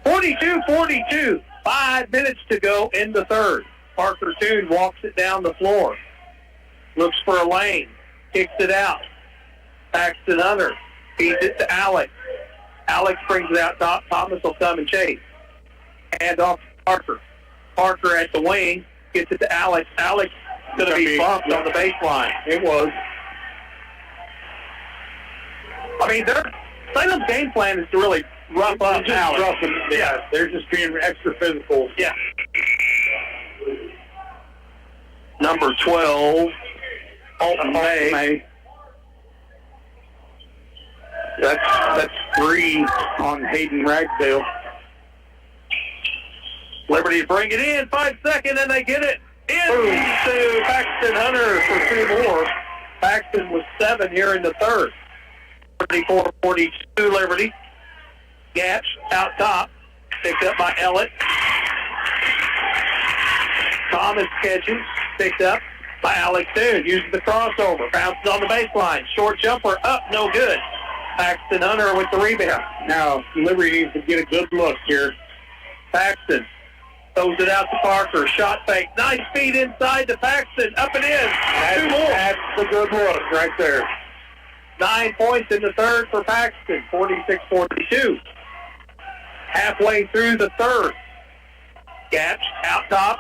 42-42. 5 minutes to go in the third. Parker Toon walks it down the floor. Looks for a lane. Kicks it out. Paxton Hunter feeds it to Alex. Alex brings it out top. Thomas will come and chase. Hand off to Parker. Parker at the wing. Gets it to Alex. Alex is going to be bumped on the baseline. It was. Salem's game plan is to really rough up Alex. Yeah, they're just being extra physical. Yeah. Number 12, Alton May. That's 3 on Hayden Ragsdale. Liberty bring it in, 5 seconds, and they get it into Paxton Hunter for 2 more. Paxton was 7 here in the third. 34-42 Liberty. Gatch out top, picked up by Ellett. Thomas catches, picked up by Alex Toon. Uses the crossover, bounces on the baseline. Short jumper up, no good. Paxton Hunter with the rebound. Now, Liberty needs to get a good look here. Paxton throws it out to Parker. Shot fake. Nice feed inside to Paxton. Up and in. 2 more. That's a good look right there. 9 points in the third for Paxton. 46-42. Halfway through the third. Gatch out top.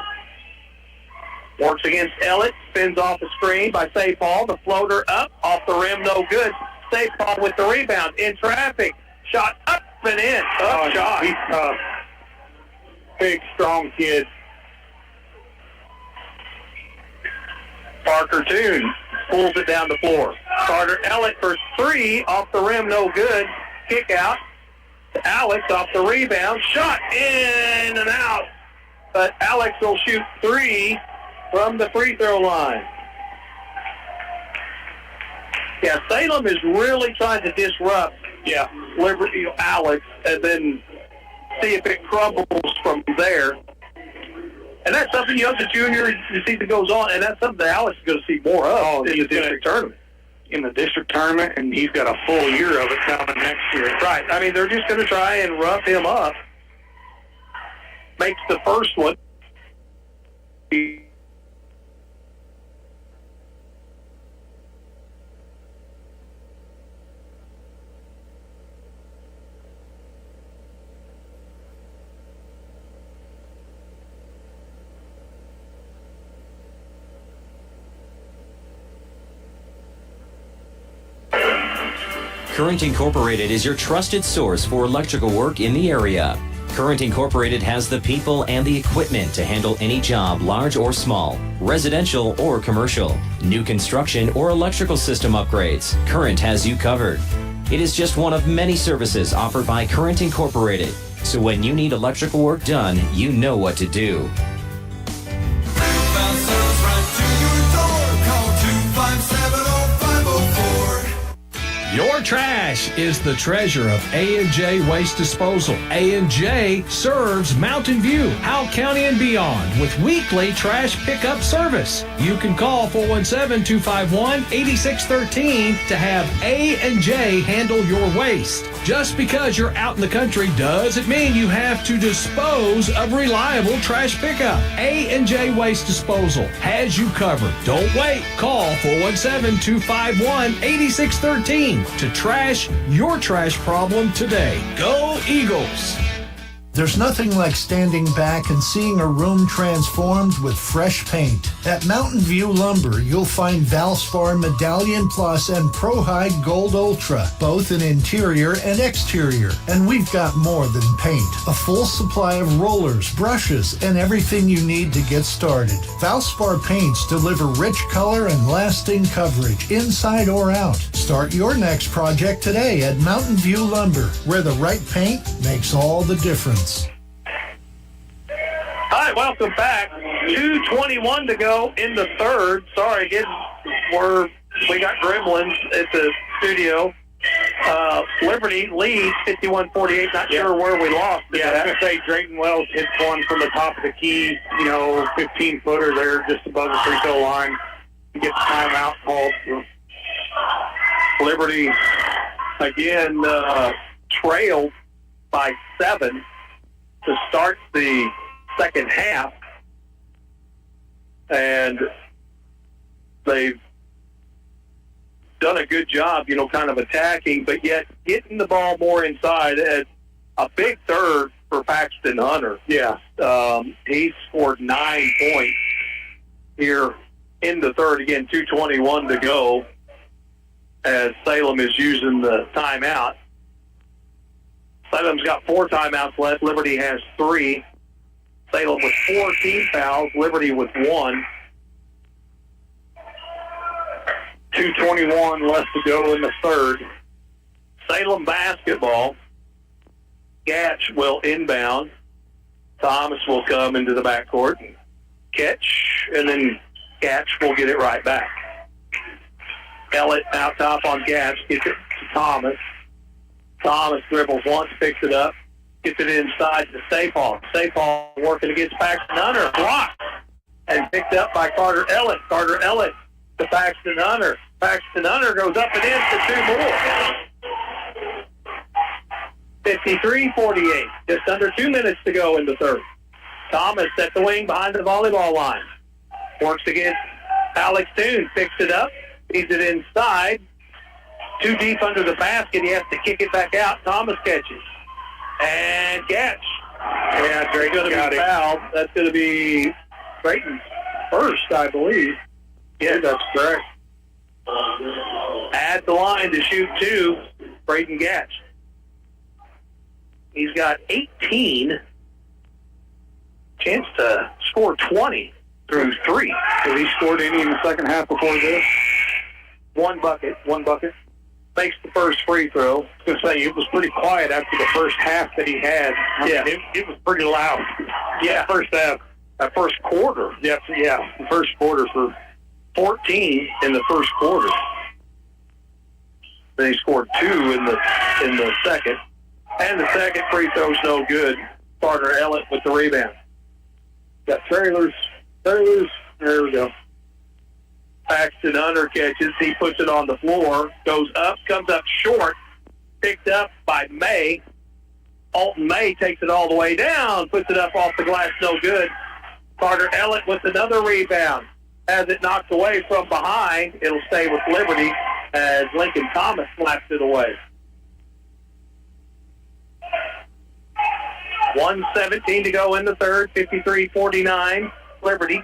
Works against Ellett. Spins off the screen by Sapaw. The floater up. Off the rim. No good. Sapaw with the rebound. In traffic. Shot up and in. Shot. He's tough. Big, strong kid. Parker Toon pulls it down the floor. Carter Ellett for 3. Off the rim. No good. Kick out. Alex off the rebound. Shot in and out. But Alex will shoot 3 from the free throw line. Yeah, Salem is really trying to disrupt Liberty, Alex, and then see if it crumbles from there. And that's something, the junior season goes on, and that's something that Alex is going to see more of in the district tournament. In the district tournament, and he's got a full year of it coming next year. Right. They're just going to try and rough him up. Makes the first one. Current Incorporated is your trusted source for electrical work in the area. Current Incorporated has the people and the equipment to handle any job, large or small, residential or commercial, new construction or electrical system upgrades. Current has you covered. It is just one of many services offered by Current Incorporated. So when you need electrical work done, you know what to do. Call 257-0500 Your trash is the treasure of A&J Waste Disposal. A&J serves Mountain View, Howell County, and beyond with weekly trash pickup service. You can call 417-251-8613 to have A&J handle your waste. Just because you're out in the country doesn't mean you have to dispose of reliable trash pickup. A&J Waste Disposal has you covered. Don't wait. Call 417-251-8613 to trash your trash problem today. Go Eagles! There's nothing like standing back and seeing a room transformed with fresh paint. At Mountain View Lumber, you'll find Valspar Medallion Plus and Pro High Gold Ultra, both in interior and exterior. And we've got more than paint. A full supply of rollers, brushes, and everything you need to get started. Valspar paints deliver rich color and lasting coverage, inside or out. Start your next project today at Mountain View Lumber, where the right paint makes all the difference. All right, welcome back. 2:21 to go in the third. Sorry, we got gremlins at the studio. Liberty leads 51-48. Not sure where we lost. Yeah, I was going to say Drayton Wells hits one from the top of the key, 15-footer there just above the free throw line. He gets timeout called. Liberty, again, trailed by 7 to start the second half, and they've done a good job, kind of attacking, but yet getting the ball more inside. At a big third for Paxton Hunter. Yeah. He scored 9 points here in the third. Again, 2:21 to go as Salem is using the timeout. Salem's got 4 timeouts left. Liberty has 3. Salem with 4 team fouls. Liberty with 1. 2:21 left to go in the third. Salem basketball. Gatch will inbound. Thomas will come into the backcourt and catch, and then Gatch will get it right back. Ellett out top on Gatch, gets it to Thomas. Thomas dribbles once, picks it up, gets it inside to Stapal. Stapal working against Paxton Hunter, blocked, and picked up by Carter Ellett. Carter Ellett to Paxton Hunter. Paxton Hunter goes up and in for 2 more. 53-48. Just under 2 minutes to go in the third. Thomas at the wing behind the volleyball line. Works against Alex Toon. Picks it up. Feeds it inside. Too deep under the basket. He has to kick it back out. Thomas catches. And catch. Yeah, Drayton's going to be fouled. That's going to be Drayton's first, I believe. Yeah, that's correct. At the line to shoot 2, Braden Gatch. He's got 18. Chance to score 20 through 3. Have he scored any in the second half before this? One bucket. Makes the first free throw. I was going to say, it was pretty quiet after the first half that he had. Yeah. It was pretty loud. Yeah. First half. That first quarter. Yeah, the first quarter for 14 in the first quarter. Then he scored 2 in the second. And the second free throw's no good. Carter Ellett with the rebound. Got trailers. There we go. Paxton Hunter catches. He puts it on the floor. Goes up. Comes up short. Picked up by May. Alton May takes it all the way down. Puts it up off the glass. No good. Carter Ellett with another rebound. Has it knocked away from behind. It'll stay with Liberty as Lincoln Thomas slaps it away. 1:17 to go in the third. 53-49. Liberty.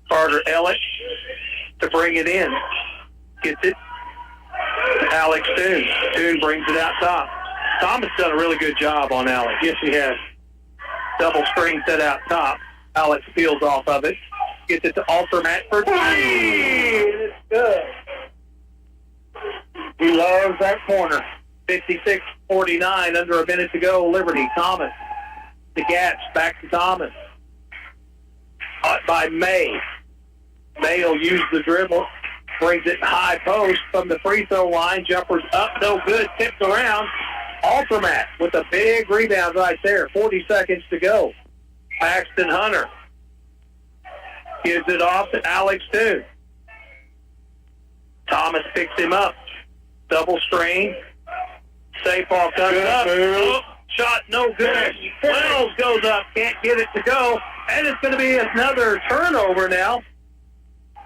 Carter Ellett to bring it in. Gets it to Alex Toon. Toon brings it out top. Thomas done a really good job on Alex. Yes, he has. Double screen set out top. Alex peels off of it. Gets it to Altermat for 3. It's good. He loves that corner. 56-49, under a minute to go. Liberty. Thomas to Gatch. Back to Thomas. Caught by May. May will use the dribble. brings it high post from the free throw line. Jumpers up, no good, tipped around. Altermat with a big rebound right there. 40 seconds to go. Paxton Hunter gives it off to Alex Toon. Thomas picks him up. Double strain. Safe ball comes up. Oh, shot no good. Wells goes up. Can't get it to go. And it's going to be another turnover now.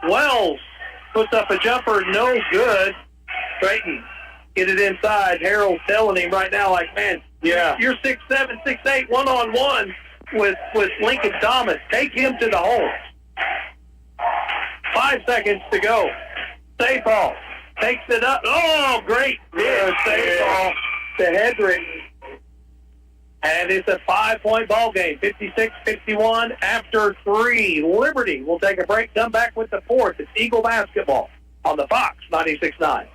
Wells puts up a jumper. No good. Drayton get it inside. Harold's telling him right now, like, man, you're 6'7", 6'8", one-on-one with Lincoln Thomas. Take him to the hole. 5 seconds to go. Safe ball. Takes it up. Oh, great. Good safe ball to Hedrick. And it's a 5-point ball game. 56-51 after 3. Liberty will take a break. Come back with the fourth. It's Eagle basketball on the Fox 96.9.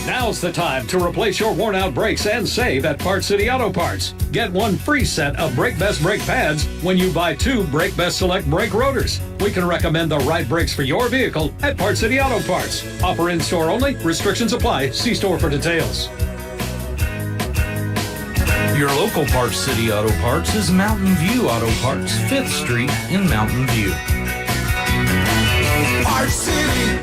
Now's the time to replace your worn-out brakes and save at Parts City Auto Parts. Get one free set of Brake Best brake pads when you buy 2 Brake Best Select brake rotors. We can recommend the right brakes for your vehicle at Parts City Auto Parts. Offer in-store only. Restrictions apply. See store for details. Your local Parts City Auto Parts is Mountain View Auto Parts, 5th Street in Mountain View. Parts City.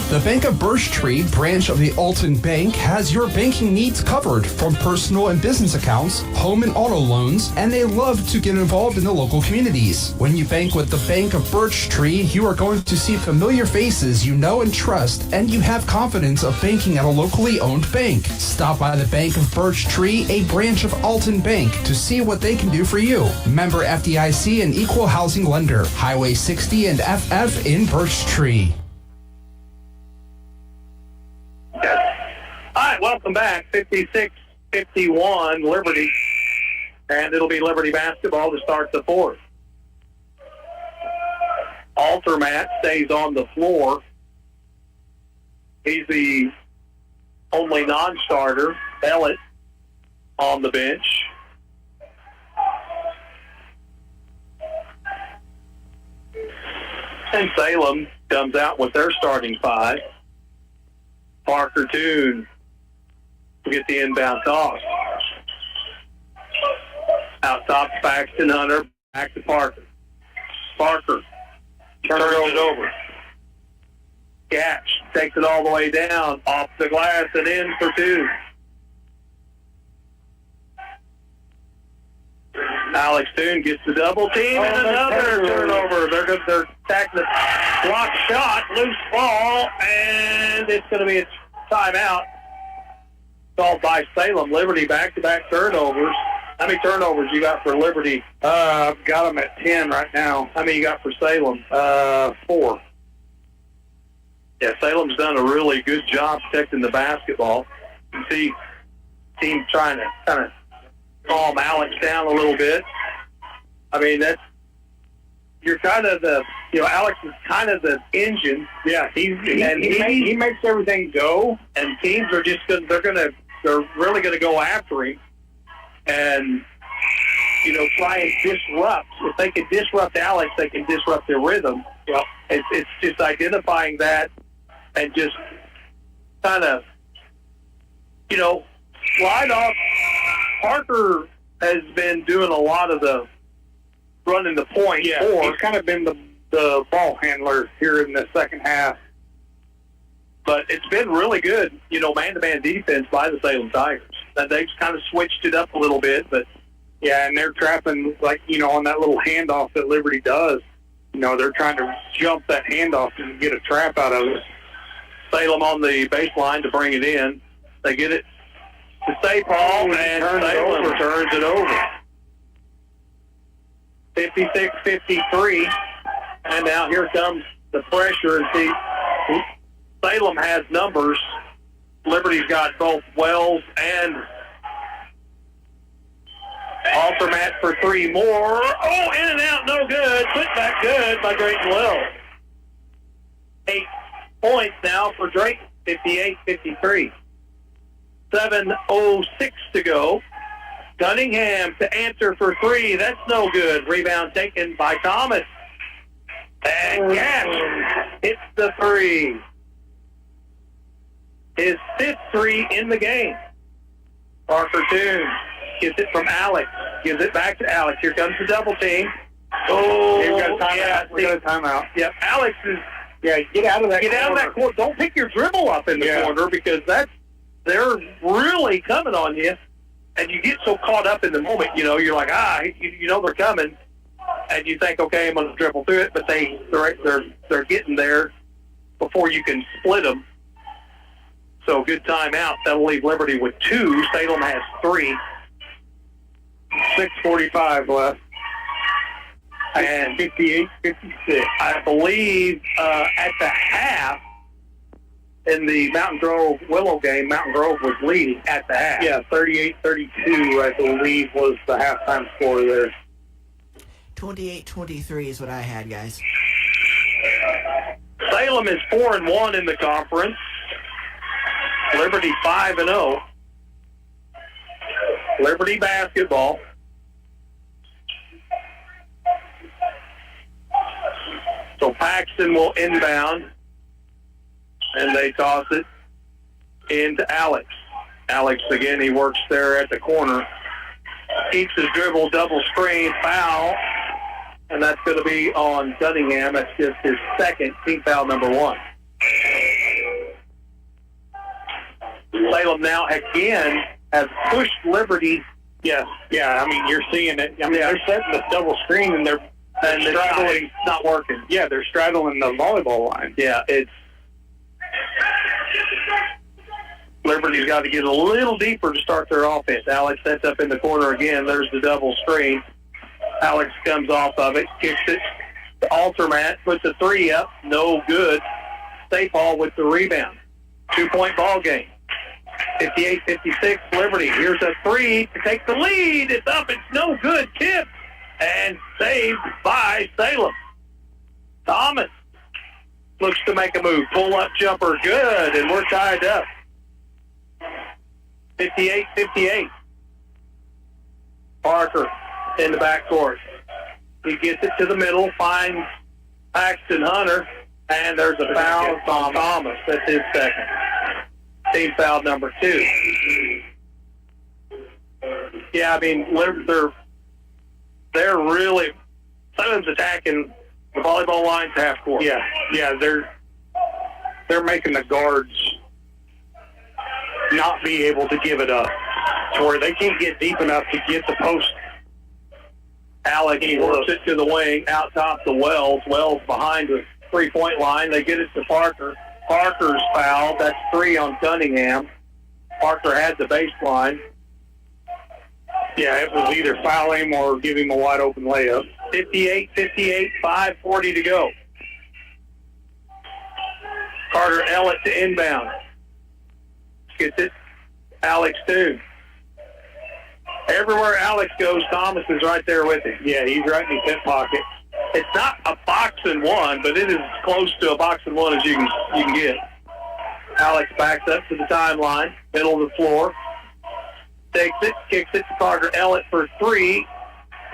The Bank of Birch Tree branch of the Alton Bank has your banking needs covered, from personal and business accounts, home and auto loans, and they love to get involved in the local communities. When you bank with the Bank of Birch Tree, you are going to see familiar faces you know and trust, and you have confidence of banking at a locally owned bank. Stop by the Bank of Birch Tree, a branch of Alton Bank, to see what they can do for you. Member FDIC and equal housing lender. Highway 60 and FF in Birch Tree. All right, welcome back. 56-51 Liberty. And it'll be Liberty basketball to start the fourth. Altermat stays on the floor. He's the only non-starter. Bellett on the bench. And Salem comes out with their starting 5. Parker Toon will get the inbound toss. Out top, Paxton Hunter. Back to Parker. Parker turns it over. Gatch takes it all the way down, off the glass and in for 2. Alex Toon gets the double team and another turnover. They're attacking the block shot, loose ball, and it's going to be a timeout called by Salem. Liberty back-to-back turnovers. How many turnovers you got for Liberty? I've got them at 10 right now. How many you got for Salem? 4. Yeah, Salem's done a really good job protecting the basketball. You can see team trying to kind of calm Alex down a little bit. I mean, you're kind of Alex is kind of the engine. Yeah, he makes everything go, and teams are just they're really gonna go after him and try and disrupt. If they can disrupt Alex, they can disrupt their rhythm. Well, it's just identifying that and just kind of slide off. Parker has been doing a lot of the running the point. Yeah, he's kind of been the ball handler here in the second half. But it's been really good, man-to-man defense by the Salem Tigers. And they've kind of switched it up a little bit, but yeah, and they're trapping, on that little handoff that Liberty does. They're trying to jump that handoff and get a trap out of it. Salem on the baseline to bring it in. They get it to St. Paul, and Salem turns it over. 56-53. And now here comes the pressure. And see, Salem has numbers. Liberty's got both Wells and Altermat for 3 more. Oh, in and out, no good. Put back good by Drayton Wells. 8 points now for Drayton, 58-53. 7:06 to go. Cunningham to answer for 3. That's no good. Rebound taken by Thomas. And Gash hits the three. His fifth three in the game. Parker Toon gets it from Alex. Gives it back to Alex. Here comes the double team. Oh, We've got a timeout. yeah. We got a timeout. Yep, Alex is... Yeah, get out of that Get out of that corner. Don't pick your dribble up in the corner because they're really coming on you, and you get so caught up in the moment. You know, you're like, you know they're coming, and you think, okay, I'm going to dribble through it, but they're getting there before you can split them. So good timeout. That'll leave Liberty with 2. Salem has 3. 6:45 left. And 58-56. I believe at the half in the Mountain Grove Willow game, Mountain Grove was leading at the half. Yeah, 38-32, I believe, was the halftime score there. 28-23 is what I had, guys. Salem is 4-1 in the conference. Liberty 5-0. Liberty basketball. So Paxton will inbound, and they toss it into Alex. Alex, again, he works there at the corner. Keeps his dribble, double screen, foul, and that's going to be on Cunningham. That's just his second, team foul number 1. Salem now again has pushed Liberty. Yeah, I mean, you're seeing it. I mean, they're setting the double screen, and they're it's not working. Yeah, they're straddling the volleyball line. Yeah, Liberty's got to get a little deeper to start their offense. Alex sets up in the corner again. There's the double screen. Alex comes off of it, kicks it to Altermat, puts a 3 up, no good. State Hall with the rebound. 2-point ball game. 58-56, Liberty. Here's a 3 to take the lead. It's up. It's no good. Tip. And saved by Salem. Thomas looks to make a move. Pull-up jumper, good, and we're tied up. 58-58. Parker in the backcourt. He gets it to the middle, finds Paxton Hunter, and there's a foul on Thomas. That's his second. Team foul number 2. Yeah, I mean, they're really, Salem's attacking the volleyball line to half court. Yeah, they're making the guards not be able to give it up to where they can't get deep enough to get the post. Alex works it to the wing, out top to Wells. Wells behind the 3-point line. They get it to Parker. Parker's fouled. That's 3 on Cunningham. Parker had the baseline. Yeah, it was either foul him or give him a wide open layup. 58-58, 5:40 to go. Carter Ellett to inbound. Gets it. Alex too. Everywhere Alex goes, Thomas is right there with him. Yeah, he's right in his hip pocket. It's not a box and one, but it is as close to a box and one as you can get. Alex backs up to the timeline, middle of the floor. Takes it, kicks it to Carter Ellett for 3.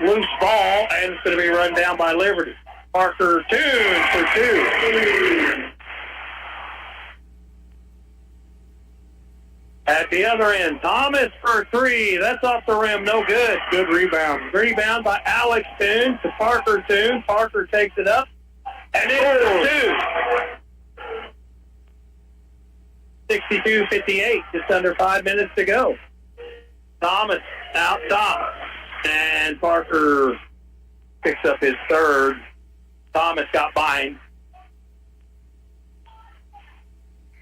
Loose ball, and it's going to be run down by Liberty. Parker Toon for 2. At the other end, Thomas for 3. That's off the rim, no good. Good rebound. Rebound by Alex Toon to Parker Toon. Parker takes it up, and it's 2. 62-58, just under 5 minutes to go. Thomas out top, and Parker picks up his third. Thomas got by him.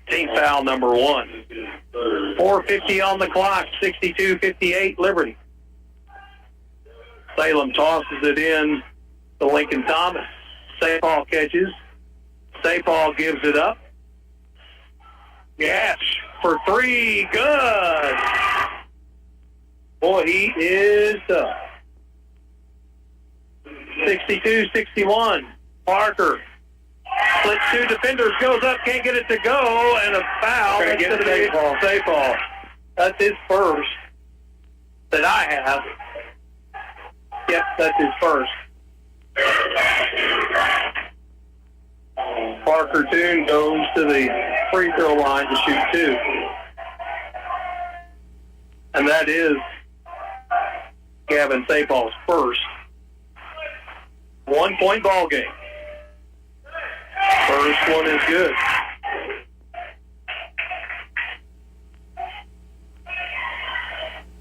Team foul number 1. 4:50 on the clock, 62-58 Liberty. Salem tosses it in to Lincoln Thomas. St. Paul catches. St. Paul gives it up. Gash for 3, good. Boy, he is up. 62-61. Parker splits 2 defenders, goes up, can't get it to go, and a foul. That's going to be St. Paul. That's his first that I have. Yep, that's his first. Parker Toon goes to the free throw line to shoot 2. And that is Gavin Sapal's first 1-point ball game. First one is good.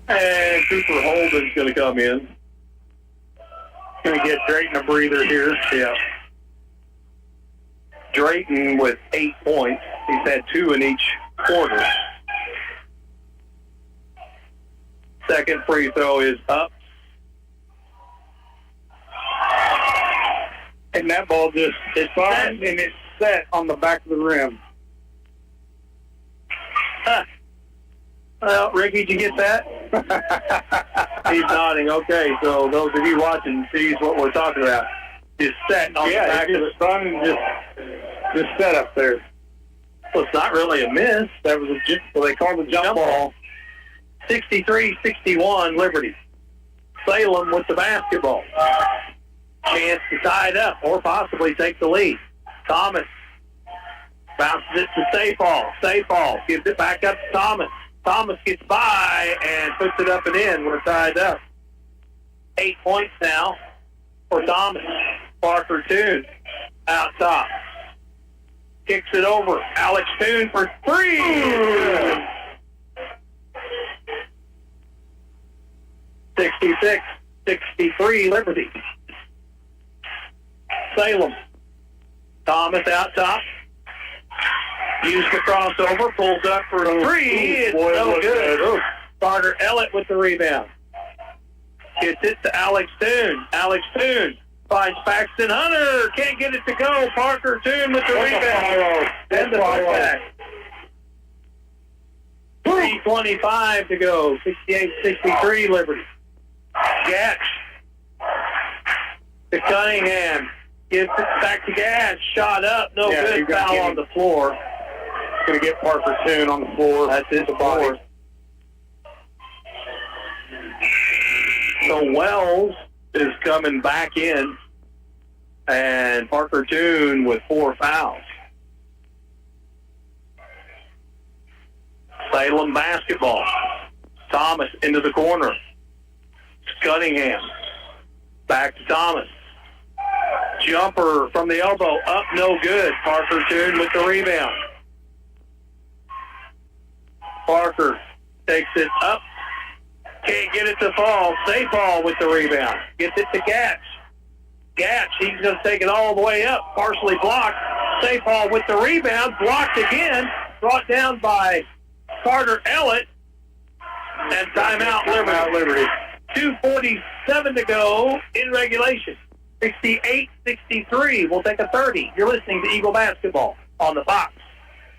And Cooper Holden's going to come in. Going to get Drayton a breather here. Yeah. Drayton with 8 points. He's had 2 in each quarter. Second free throw is up. And that ball just, it's fine, and it's set on the back of the rim. Well, Ricky, did you get that? He's nodding. Okay, so those of you watching sees what we're talking about. It's set on the back of the sun and just set up there. Well, it's not really a miss. That was well, they called the jump ball. 63-61, Liberty. Salem with the basketball. Chance to tie it up or possibly take the lead. Thomas bounces it to Sapal. Sapal gives it back up to Thomas. Thomas gets by and puts it up and in. We're tied up. 8 points now for Thomas. Parker Toon out top. Kicks it over. Alex Toon for 3. 66-63 Liberty. Salem. Thomas out top. Used the crossover. Pulls up for 3. It's no good. Carter Ellett with the rebound. Gets it to Alex Toon. Alex Toon finds Paxton Hunter. Can't get it to go. Parker Toon with the rebound. And the putback. 3:25 to go. 68-63 Liberty. Gatch to Cunningham. Gives it back to Gatch. Shot up. No good. Foul on the floor. Going to get Parker Toon on the floor. That's his fourth. So Wells is coming back in. And Parker Toon with 4 fouls. Salem basketball. Thomas into the corner. Cunningham. Back to Thomas. Jumper from the elbow. Up, no good. Parker Toon with the rebound. Parker takes it up. Can't get it to fall. Sapal with the rebound. Gets it to Gatch. Gatch, he's going to take it all the way up. Partially blocked. Sapal with the rebound. Blocked again. Brought down by Carter Ellett. And timeout Liberty. 2:47 to go in regulation. 68-63. We'll take a 30. You're listening to Eagle Basketball on the Fox.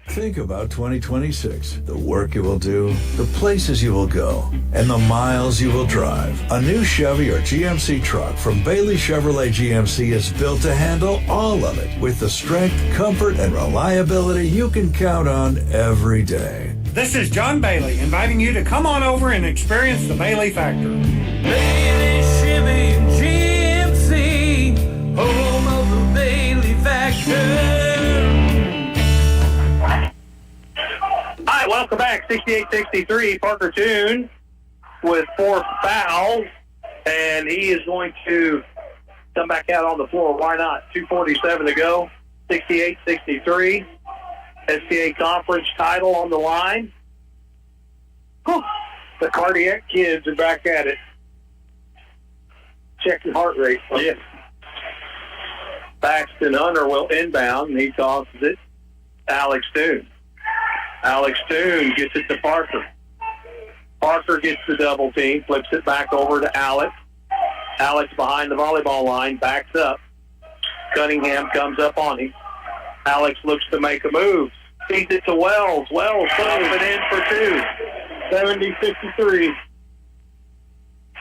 Think about 2026, the work you will do, the places you will go, and the miles you will drive. A new Chevy or GMC truck from Bailey Chevrolet GMC is built to handle all of it with the strength, comfort, and reliability you can count on every day. This is John Bailey inviting you to come on over and experience the Bailey Factor. Bailey Chevy GMC, home of the Bailey Factor. All right, welcome back. 68-63. Parker Toon with 4 fouls, and he is going to come back out on the floor. Why not? 2:47 to go. 68-63. SCA Conference title on the line. Whew. The cardiac kids are back at it. Check your heart rate. Yes. Paxton Hunter will inbound, and he tosses it to Alex Toon. Alex Toon gets it to Parker. Parker gets the double team, flips it back over to Alex. Alex behind the volleyball line, backs up. Cunningham comes up on him. Alex looks to make a move. Feeds it to Wells. Wells puts it in for 2. 70-53.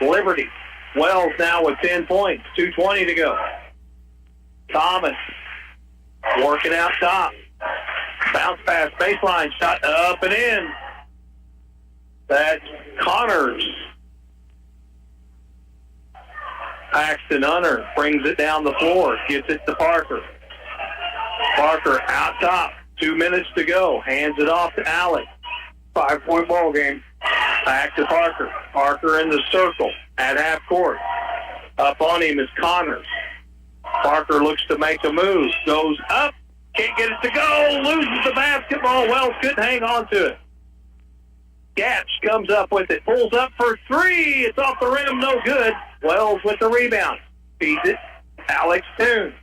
Liberty. Wells now with 10 points. 2:20 to go. Thomas working out top. Bounce pass, baseline shot up and in. That's Connors. Paxton Hunter brings it down the floor, gets it to Parker. Parker out top. 2 minutes to go. Hands it off to Alex. 5-point ball game. Back to Parker. Parker in the circle at half court. Up on him is Connors. Parker looks to make a move. Goes up. Can't get it to go. Loses the basketball. Wells couldn't hang on to it. Gatch comes up with it. Pulls up for three. It's off the rim. No good. Wells with the rebound. Feeds it. Alex Toon.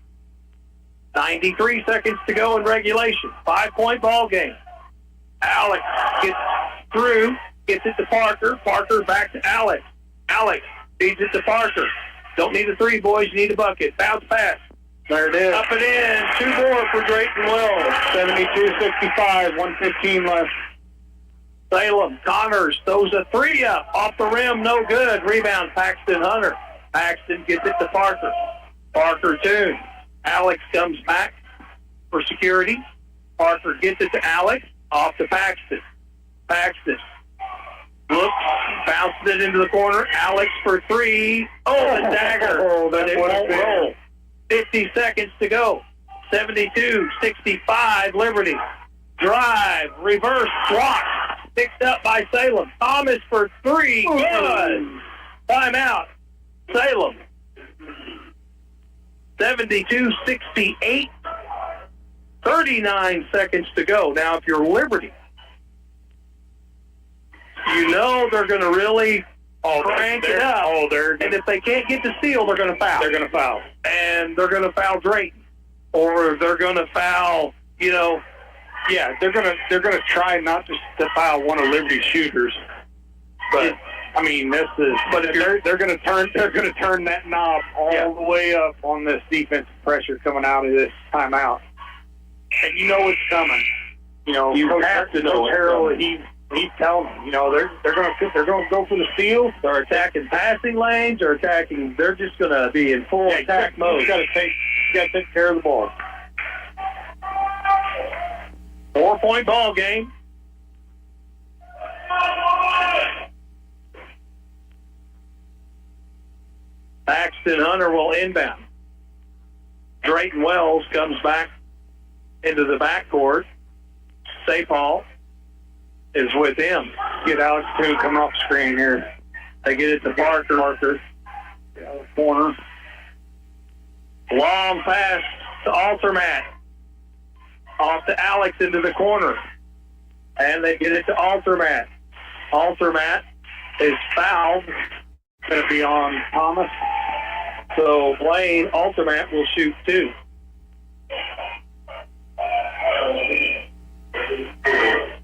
93 seconds to go in regulation. 5-point ball game. Alex gets through. Gets it to Parker. Parker back to Alex. Alex feeds it to Parker. Don't need a three, boys. You need a bucket. Bounce pass. There it is. Up and in. 2 more for Drayton Wells. 72-65. 1:15 left. Salem. Connors throws a three up. Off the rim. No good. Rebound. Paxton Hunter. Paxton gets it to Parker. Parker Toon. Alex comes back for security. Parker gets it to Alex. Off to Paxton. Paxton looks, bounces it into the corner. Alex for three. Oh, the dagger. But it won't roll. 50 seconds to go. 72-65, Liberty. Drive, reverse, block. Picked up by Salem. Thomas for three. Good. Timeout. Salem. 72-68. 39 seconds to go. Now, if you're Liberty, you know they're going to really crank it up. And if they can't get the steal, they're going to foul. They're going to foul. And they're going to foul Drayton. Or they're going to foul, Yeah, they're gonna try not to foul one of Liberty's shooters. But this is. But if they're gonna turn that knob all the way up on this defensive pressure coming out of this timeout. And you know it's coming. You have to know Coach Harrell, he's telling them, they're gonna go for the steal. They're attacking passing lanes. They're just gonna be in full attack mode. You gotta take care of the ball. 4-point ball game. Paxton Hunter will inbound. Drayton Wells comes back into the backcourt. Sapal is with him. Get Alex Toon coming off the screen here. They get it to Parker. Corner. Long pass to Altermat. Off to Alex into the corner. And they get it to Altermat. Altermat is fouled. Going to be on Thomas. So Blaine Altermat will shoot two.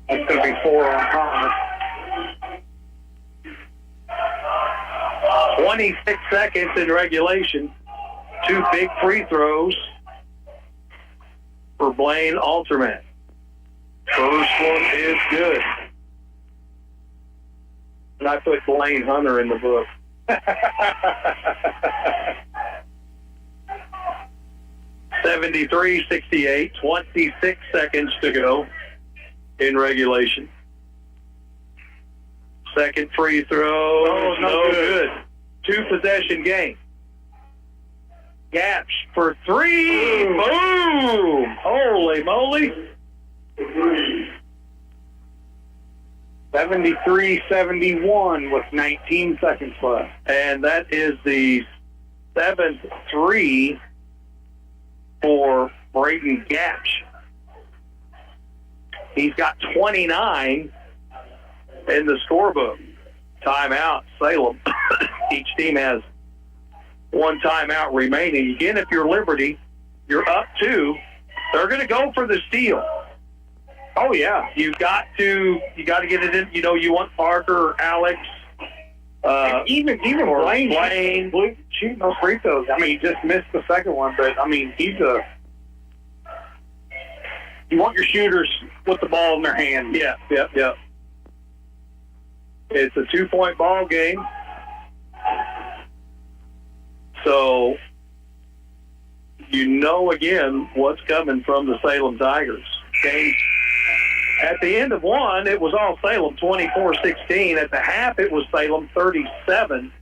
That's going to be 4 on Thomas. 26 seconds in regulation. 2 big free throws for Blaine Altermat. First one is good. And I put Blaine Hunter in the book. 73-68, 26 seconds to go in regulation. Second free throw, no good. 2-possession game. Gaps for three. Boom! Holy moly. 73-71 with 19 seconds left. And that is the 7th three for Braden Gapsch. He's got 29 in the scorebook. Timeout, Salem. Each team has 1 timeout remaining. Again, if you're Liberty, you're up 2. They're going to go for the steal. Oh yeah, you got to get it in. You want Parker or Alex, even Blaine shooting those free throws. He just missed the second one, but you want your shooters with the ball in their hand. Yeah. It's a 2-point ball game, so again what's coming from the Salem Tigers. Okay. At the end of one, it was all Salem, 24-16. At the half, it was Salem 37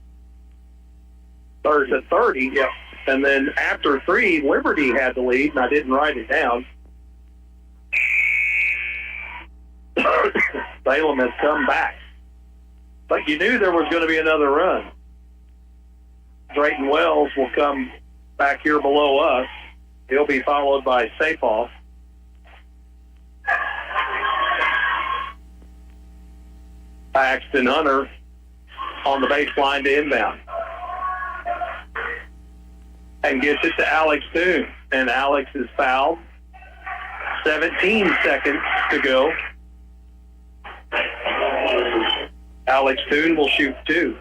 to 30. Yeah. And then after 3, Liberty had the lead, and I didn't write it down. Salem has come back. But you knew there was going to be another run. Drayton Wells will come back here below us. He'll be followed by Safoff. Paxton Hunter on the baseline to inbound. And gets it to Alex Toon. And Alex is fouled. 17 seconds to go. Alex Toon will shoot 2.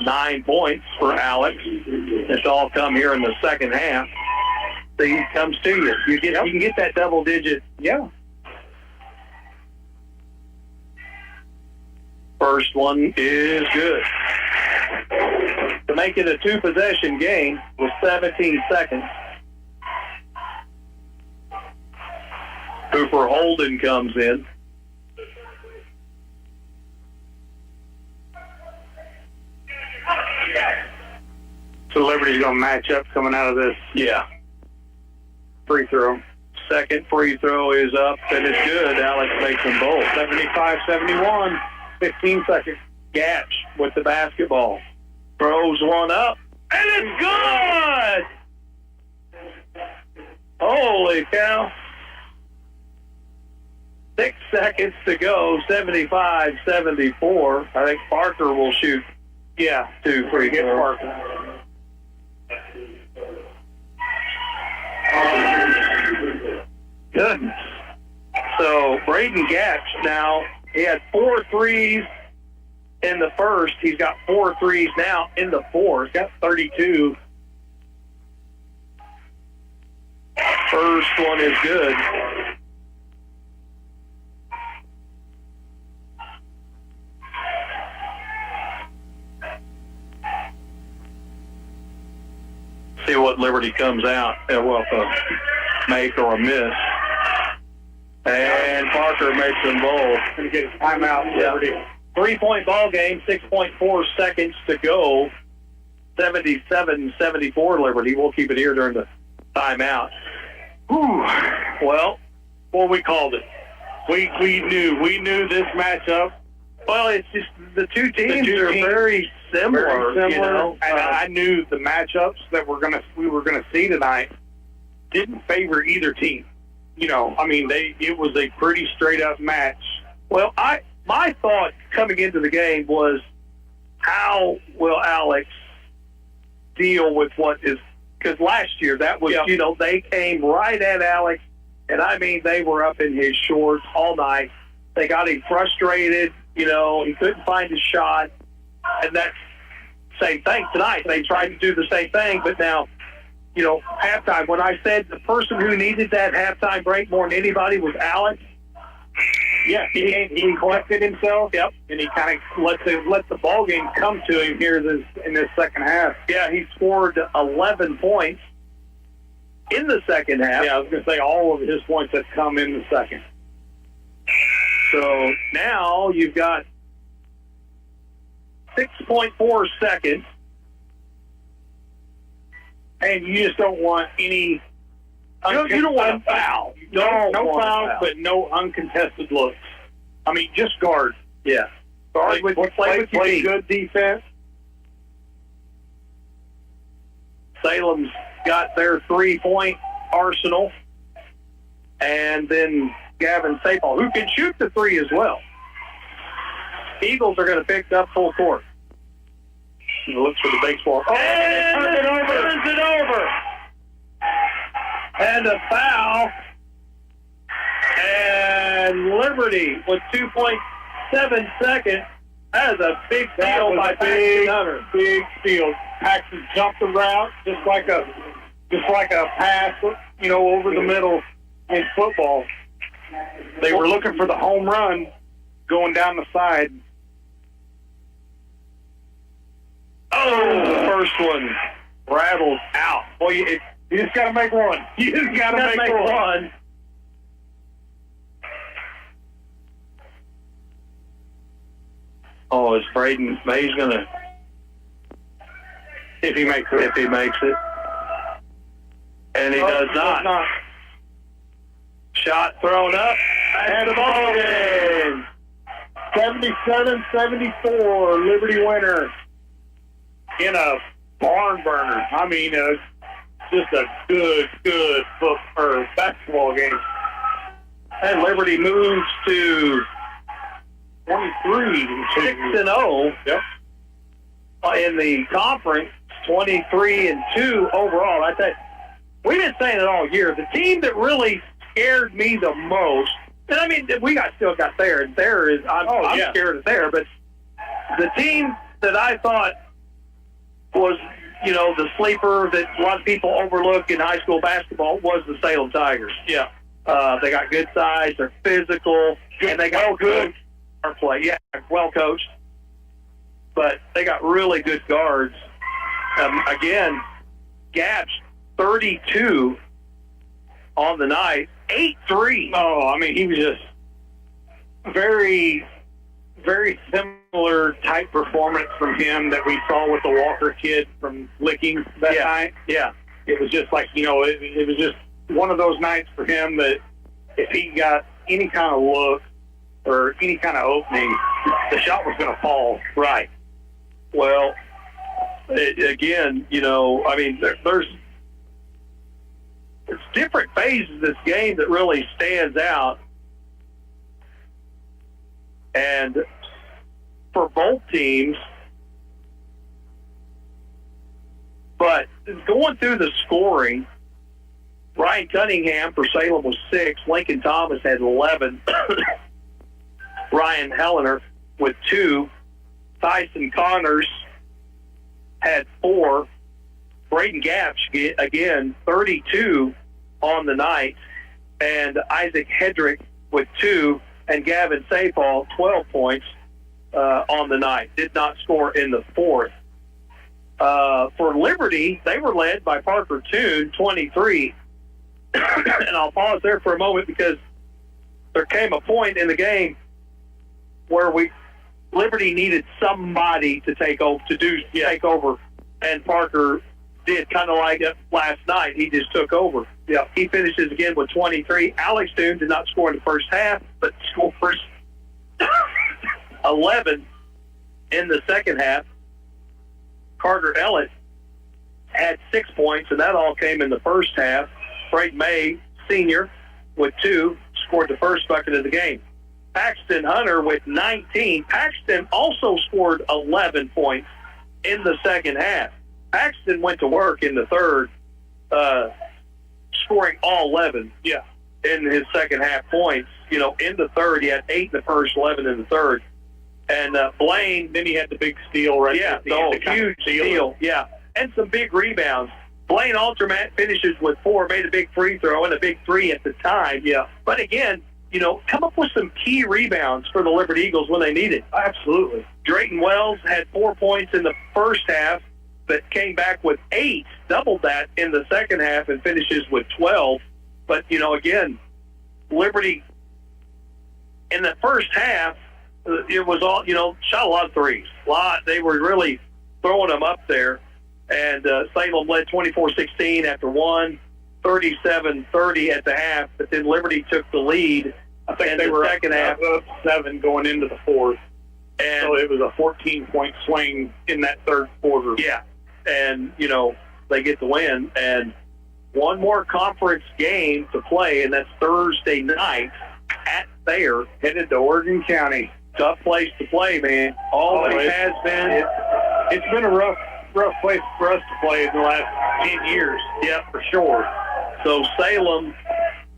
9 points for Alex. It's all come here in the second half. So he comes to you. You can get that double digit. Yeah. First one is good. To make it a 2-possession game with 17 seconds. Cooper Holden comes in. So Liberty's going to match up coming out of this. Yeah. Free throw. Second free throw is up, and it's good. Alex makes them both. 75-71, 15 seconds. Gatch with the basketball. Throws one up, and it's good! Holy cow. 6 seconds to go, 75-74. I think Parker will shoot. Yeah, 2 free throws. Parker. Goodness. So Braden Gatch now, he had 4 threes in the first. He's got 4 threes now in the fourth. Got 32. First one is good. See what Liberty comes out with a make or a miss. And Parker makes them both. Going to get his timeout, Liberty. 3-point ball game, 6.4 seconds to go. 77-74 Liberty. We'll keep it here during the timeout. Whew. Well, we called it. We knew this matchup. Well, it's just the two teams are very similar. You know? And I knew the matchups that we were gonna see tonight didn't favor either team. You know, I mean, it was a pretty straight up match. Well, my thought coming into the game was, how will Alex deal with what is, because last year that was, you know, they came right at Alex, and I mean, they were up in his shorts all night. They got him frustrated, you know, he couldn't find his shot, and that's the same thing tonight. They tried to do the same thing, but now, you know, halftime, when I said the person who needed that halftime break more than anybody was Alex, yeah, he collected himself. Yep, and he kind of let the ball game come to him here in this second half. Yeah, he scored 11 points in the second half. Yeah, I was going to say all of his points have come in the second. So now you've got 6.4 seconds, and you just don't want any. You don't want a foul. No fouls, but no uncontested looks. I mean, just guard. Yeah. Guard play good defense. Salem's got their 3-point arsenal. And then Gavin Sapal, who can shoot the 3 as well. Eagles are going to pick up full court. He looks for the baseball. Oh, and turns it over. And a foul. And Liberty with 2.7 seconds has a big steal by Paxton Hunter. Big steal. Paxton jumped the route just like a pass, you know, over the middle in football. They were looking for the home run going down the side. Oh, the first one rattled out. Boy, you just got to make one. You just got to make one. Oh, it's Braden. He's going to... If he makes it. And he does not. Shot thrown up, and the ball game. 77-74, Liberty winner. In a barn burner. I mean, just a good basketball game. And Liberty moves to 23, 6-0. Yep. In the conference, 23-2 overall. I think we've been saying it all year. The team that really scared me the most, and I mean, we still got Thayer, and Thayer is, I'm scared of Thayer, but the team that I thought was, the sleeper that a lot of people overlook in high school basketball was the Salem Tigers. Yeah. They got good size, they're physical, and they got good guard play. Yeah, well coached. But they got really good guards. Again, Gabs, 32 on the night, 8-3. Oh, I mean, he was just very, very similar type performance from him that we saw with the Walker kid from Licking that night. Yeah. It was just like, it was just one of those nights for him that if he got any kind of look or any kind of opening, the shot was going to fall. Right. Well, again, there's different phases of this game that really stands out. And for both teams, but going through the scoring, Ryan Cunningham for Salem was 6. Lincoln Thomas had 11. Ryan Hellener with 2. Tyson Connors had 4. Braden Gapsch, again, 32 on the night. And Isaac Hedrick with 2. And Gavin Safall, 12 points on the night. Did not score in the fourth. For Liberty, they were led by Parker Toon, 23. And I'll pause there for a moment because there came a point in the game where Liberty needed somebody to take over, and Parker did, kind of like last night. He just took over. Yeah, he finishes again with 23. Alex Toon did not score in the first half, but scores 11 in the second half. Carter Ellett had 6 points, and that all came in the first half. Frank May, senior, with 2, scored the first bucket of the game. Paxton Hunter with 19. Paxton also scored 11 points in the second half. Paxton went to work in the third, scoring all 11 in his second half points. In the third, he had 8 in the first, 11 in the third. And Blaine, then he had the big steal right there. Yeah, huge steal. Yeah, and some big rebounds. Blaine Altermat finishes with 4, made a big free throw and a big 3 at the time. Yeah, but again, come up with some key rebounds for the Liberty Eagles when they need it. Absolutely. Drayton Wells had 4 points in the first half, but came back with 8, doubled that in the second half, and finishes with 12. But, again, Liberty in the first half, it was all, shot a lot of threes. They were really throwing them up there. And Salem led 24-16 after 1, 37-30 at the half. But then Liberty took the lead. I think they were second half up 7 going into the fourth. And so it was a 14-point swing in that third quarter. Yeah. And, they get the win. And one more conference game to play, and that's Thursday night at Thayer, headed to Oregon County. Tough place to play, man. Always has been. It's been a rough place for us to play in the last 10 years. Yeah, for sure. So Salem,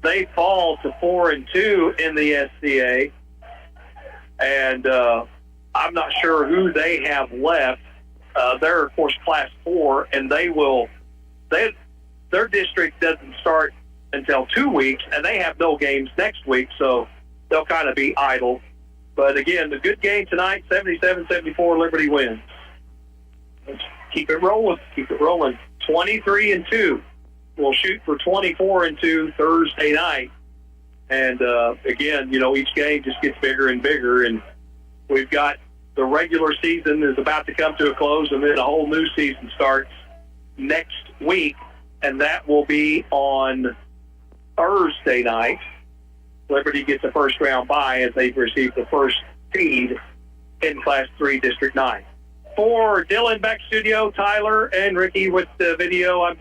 they fall to 4-2 in the SCA. And I'm not sure who they have left. They're, of course, Class 4, and their district doesn't start until 2 weeks, and they have no games next week, so they'll kind of be idle. But, again, the good game tonight, 77-74, Liberty wins. Let's keep it rolling. 23-2. We'll shoot for 24-2 Thursday night. And, again, each game just gets bigger and bigger, and we've got the regular season is about to come to a close, and then a whole new season starts next week, and that will be on Thursday night. Liberty gets a first-round bye as they've received the first seed in Class 3 District 9. For Dylan, back studio, Tyler and Ricky with the video, I'm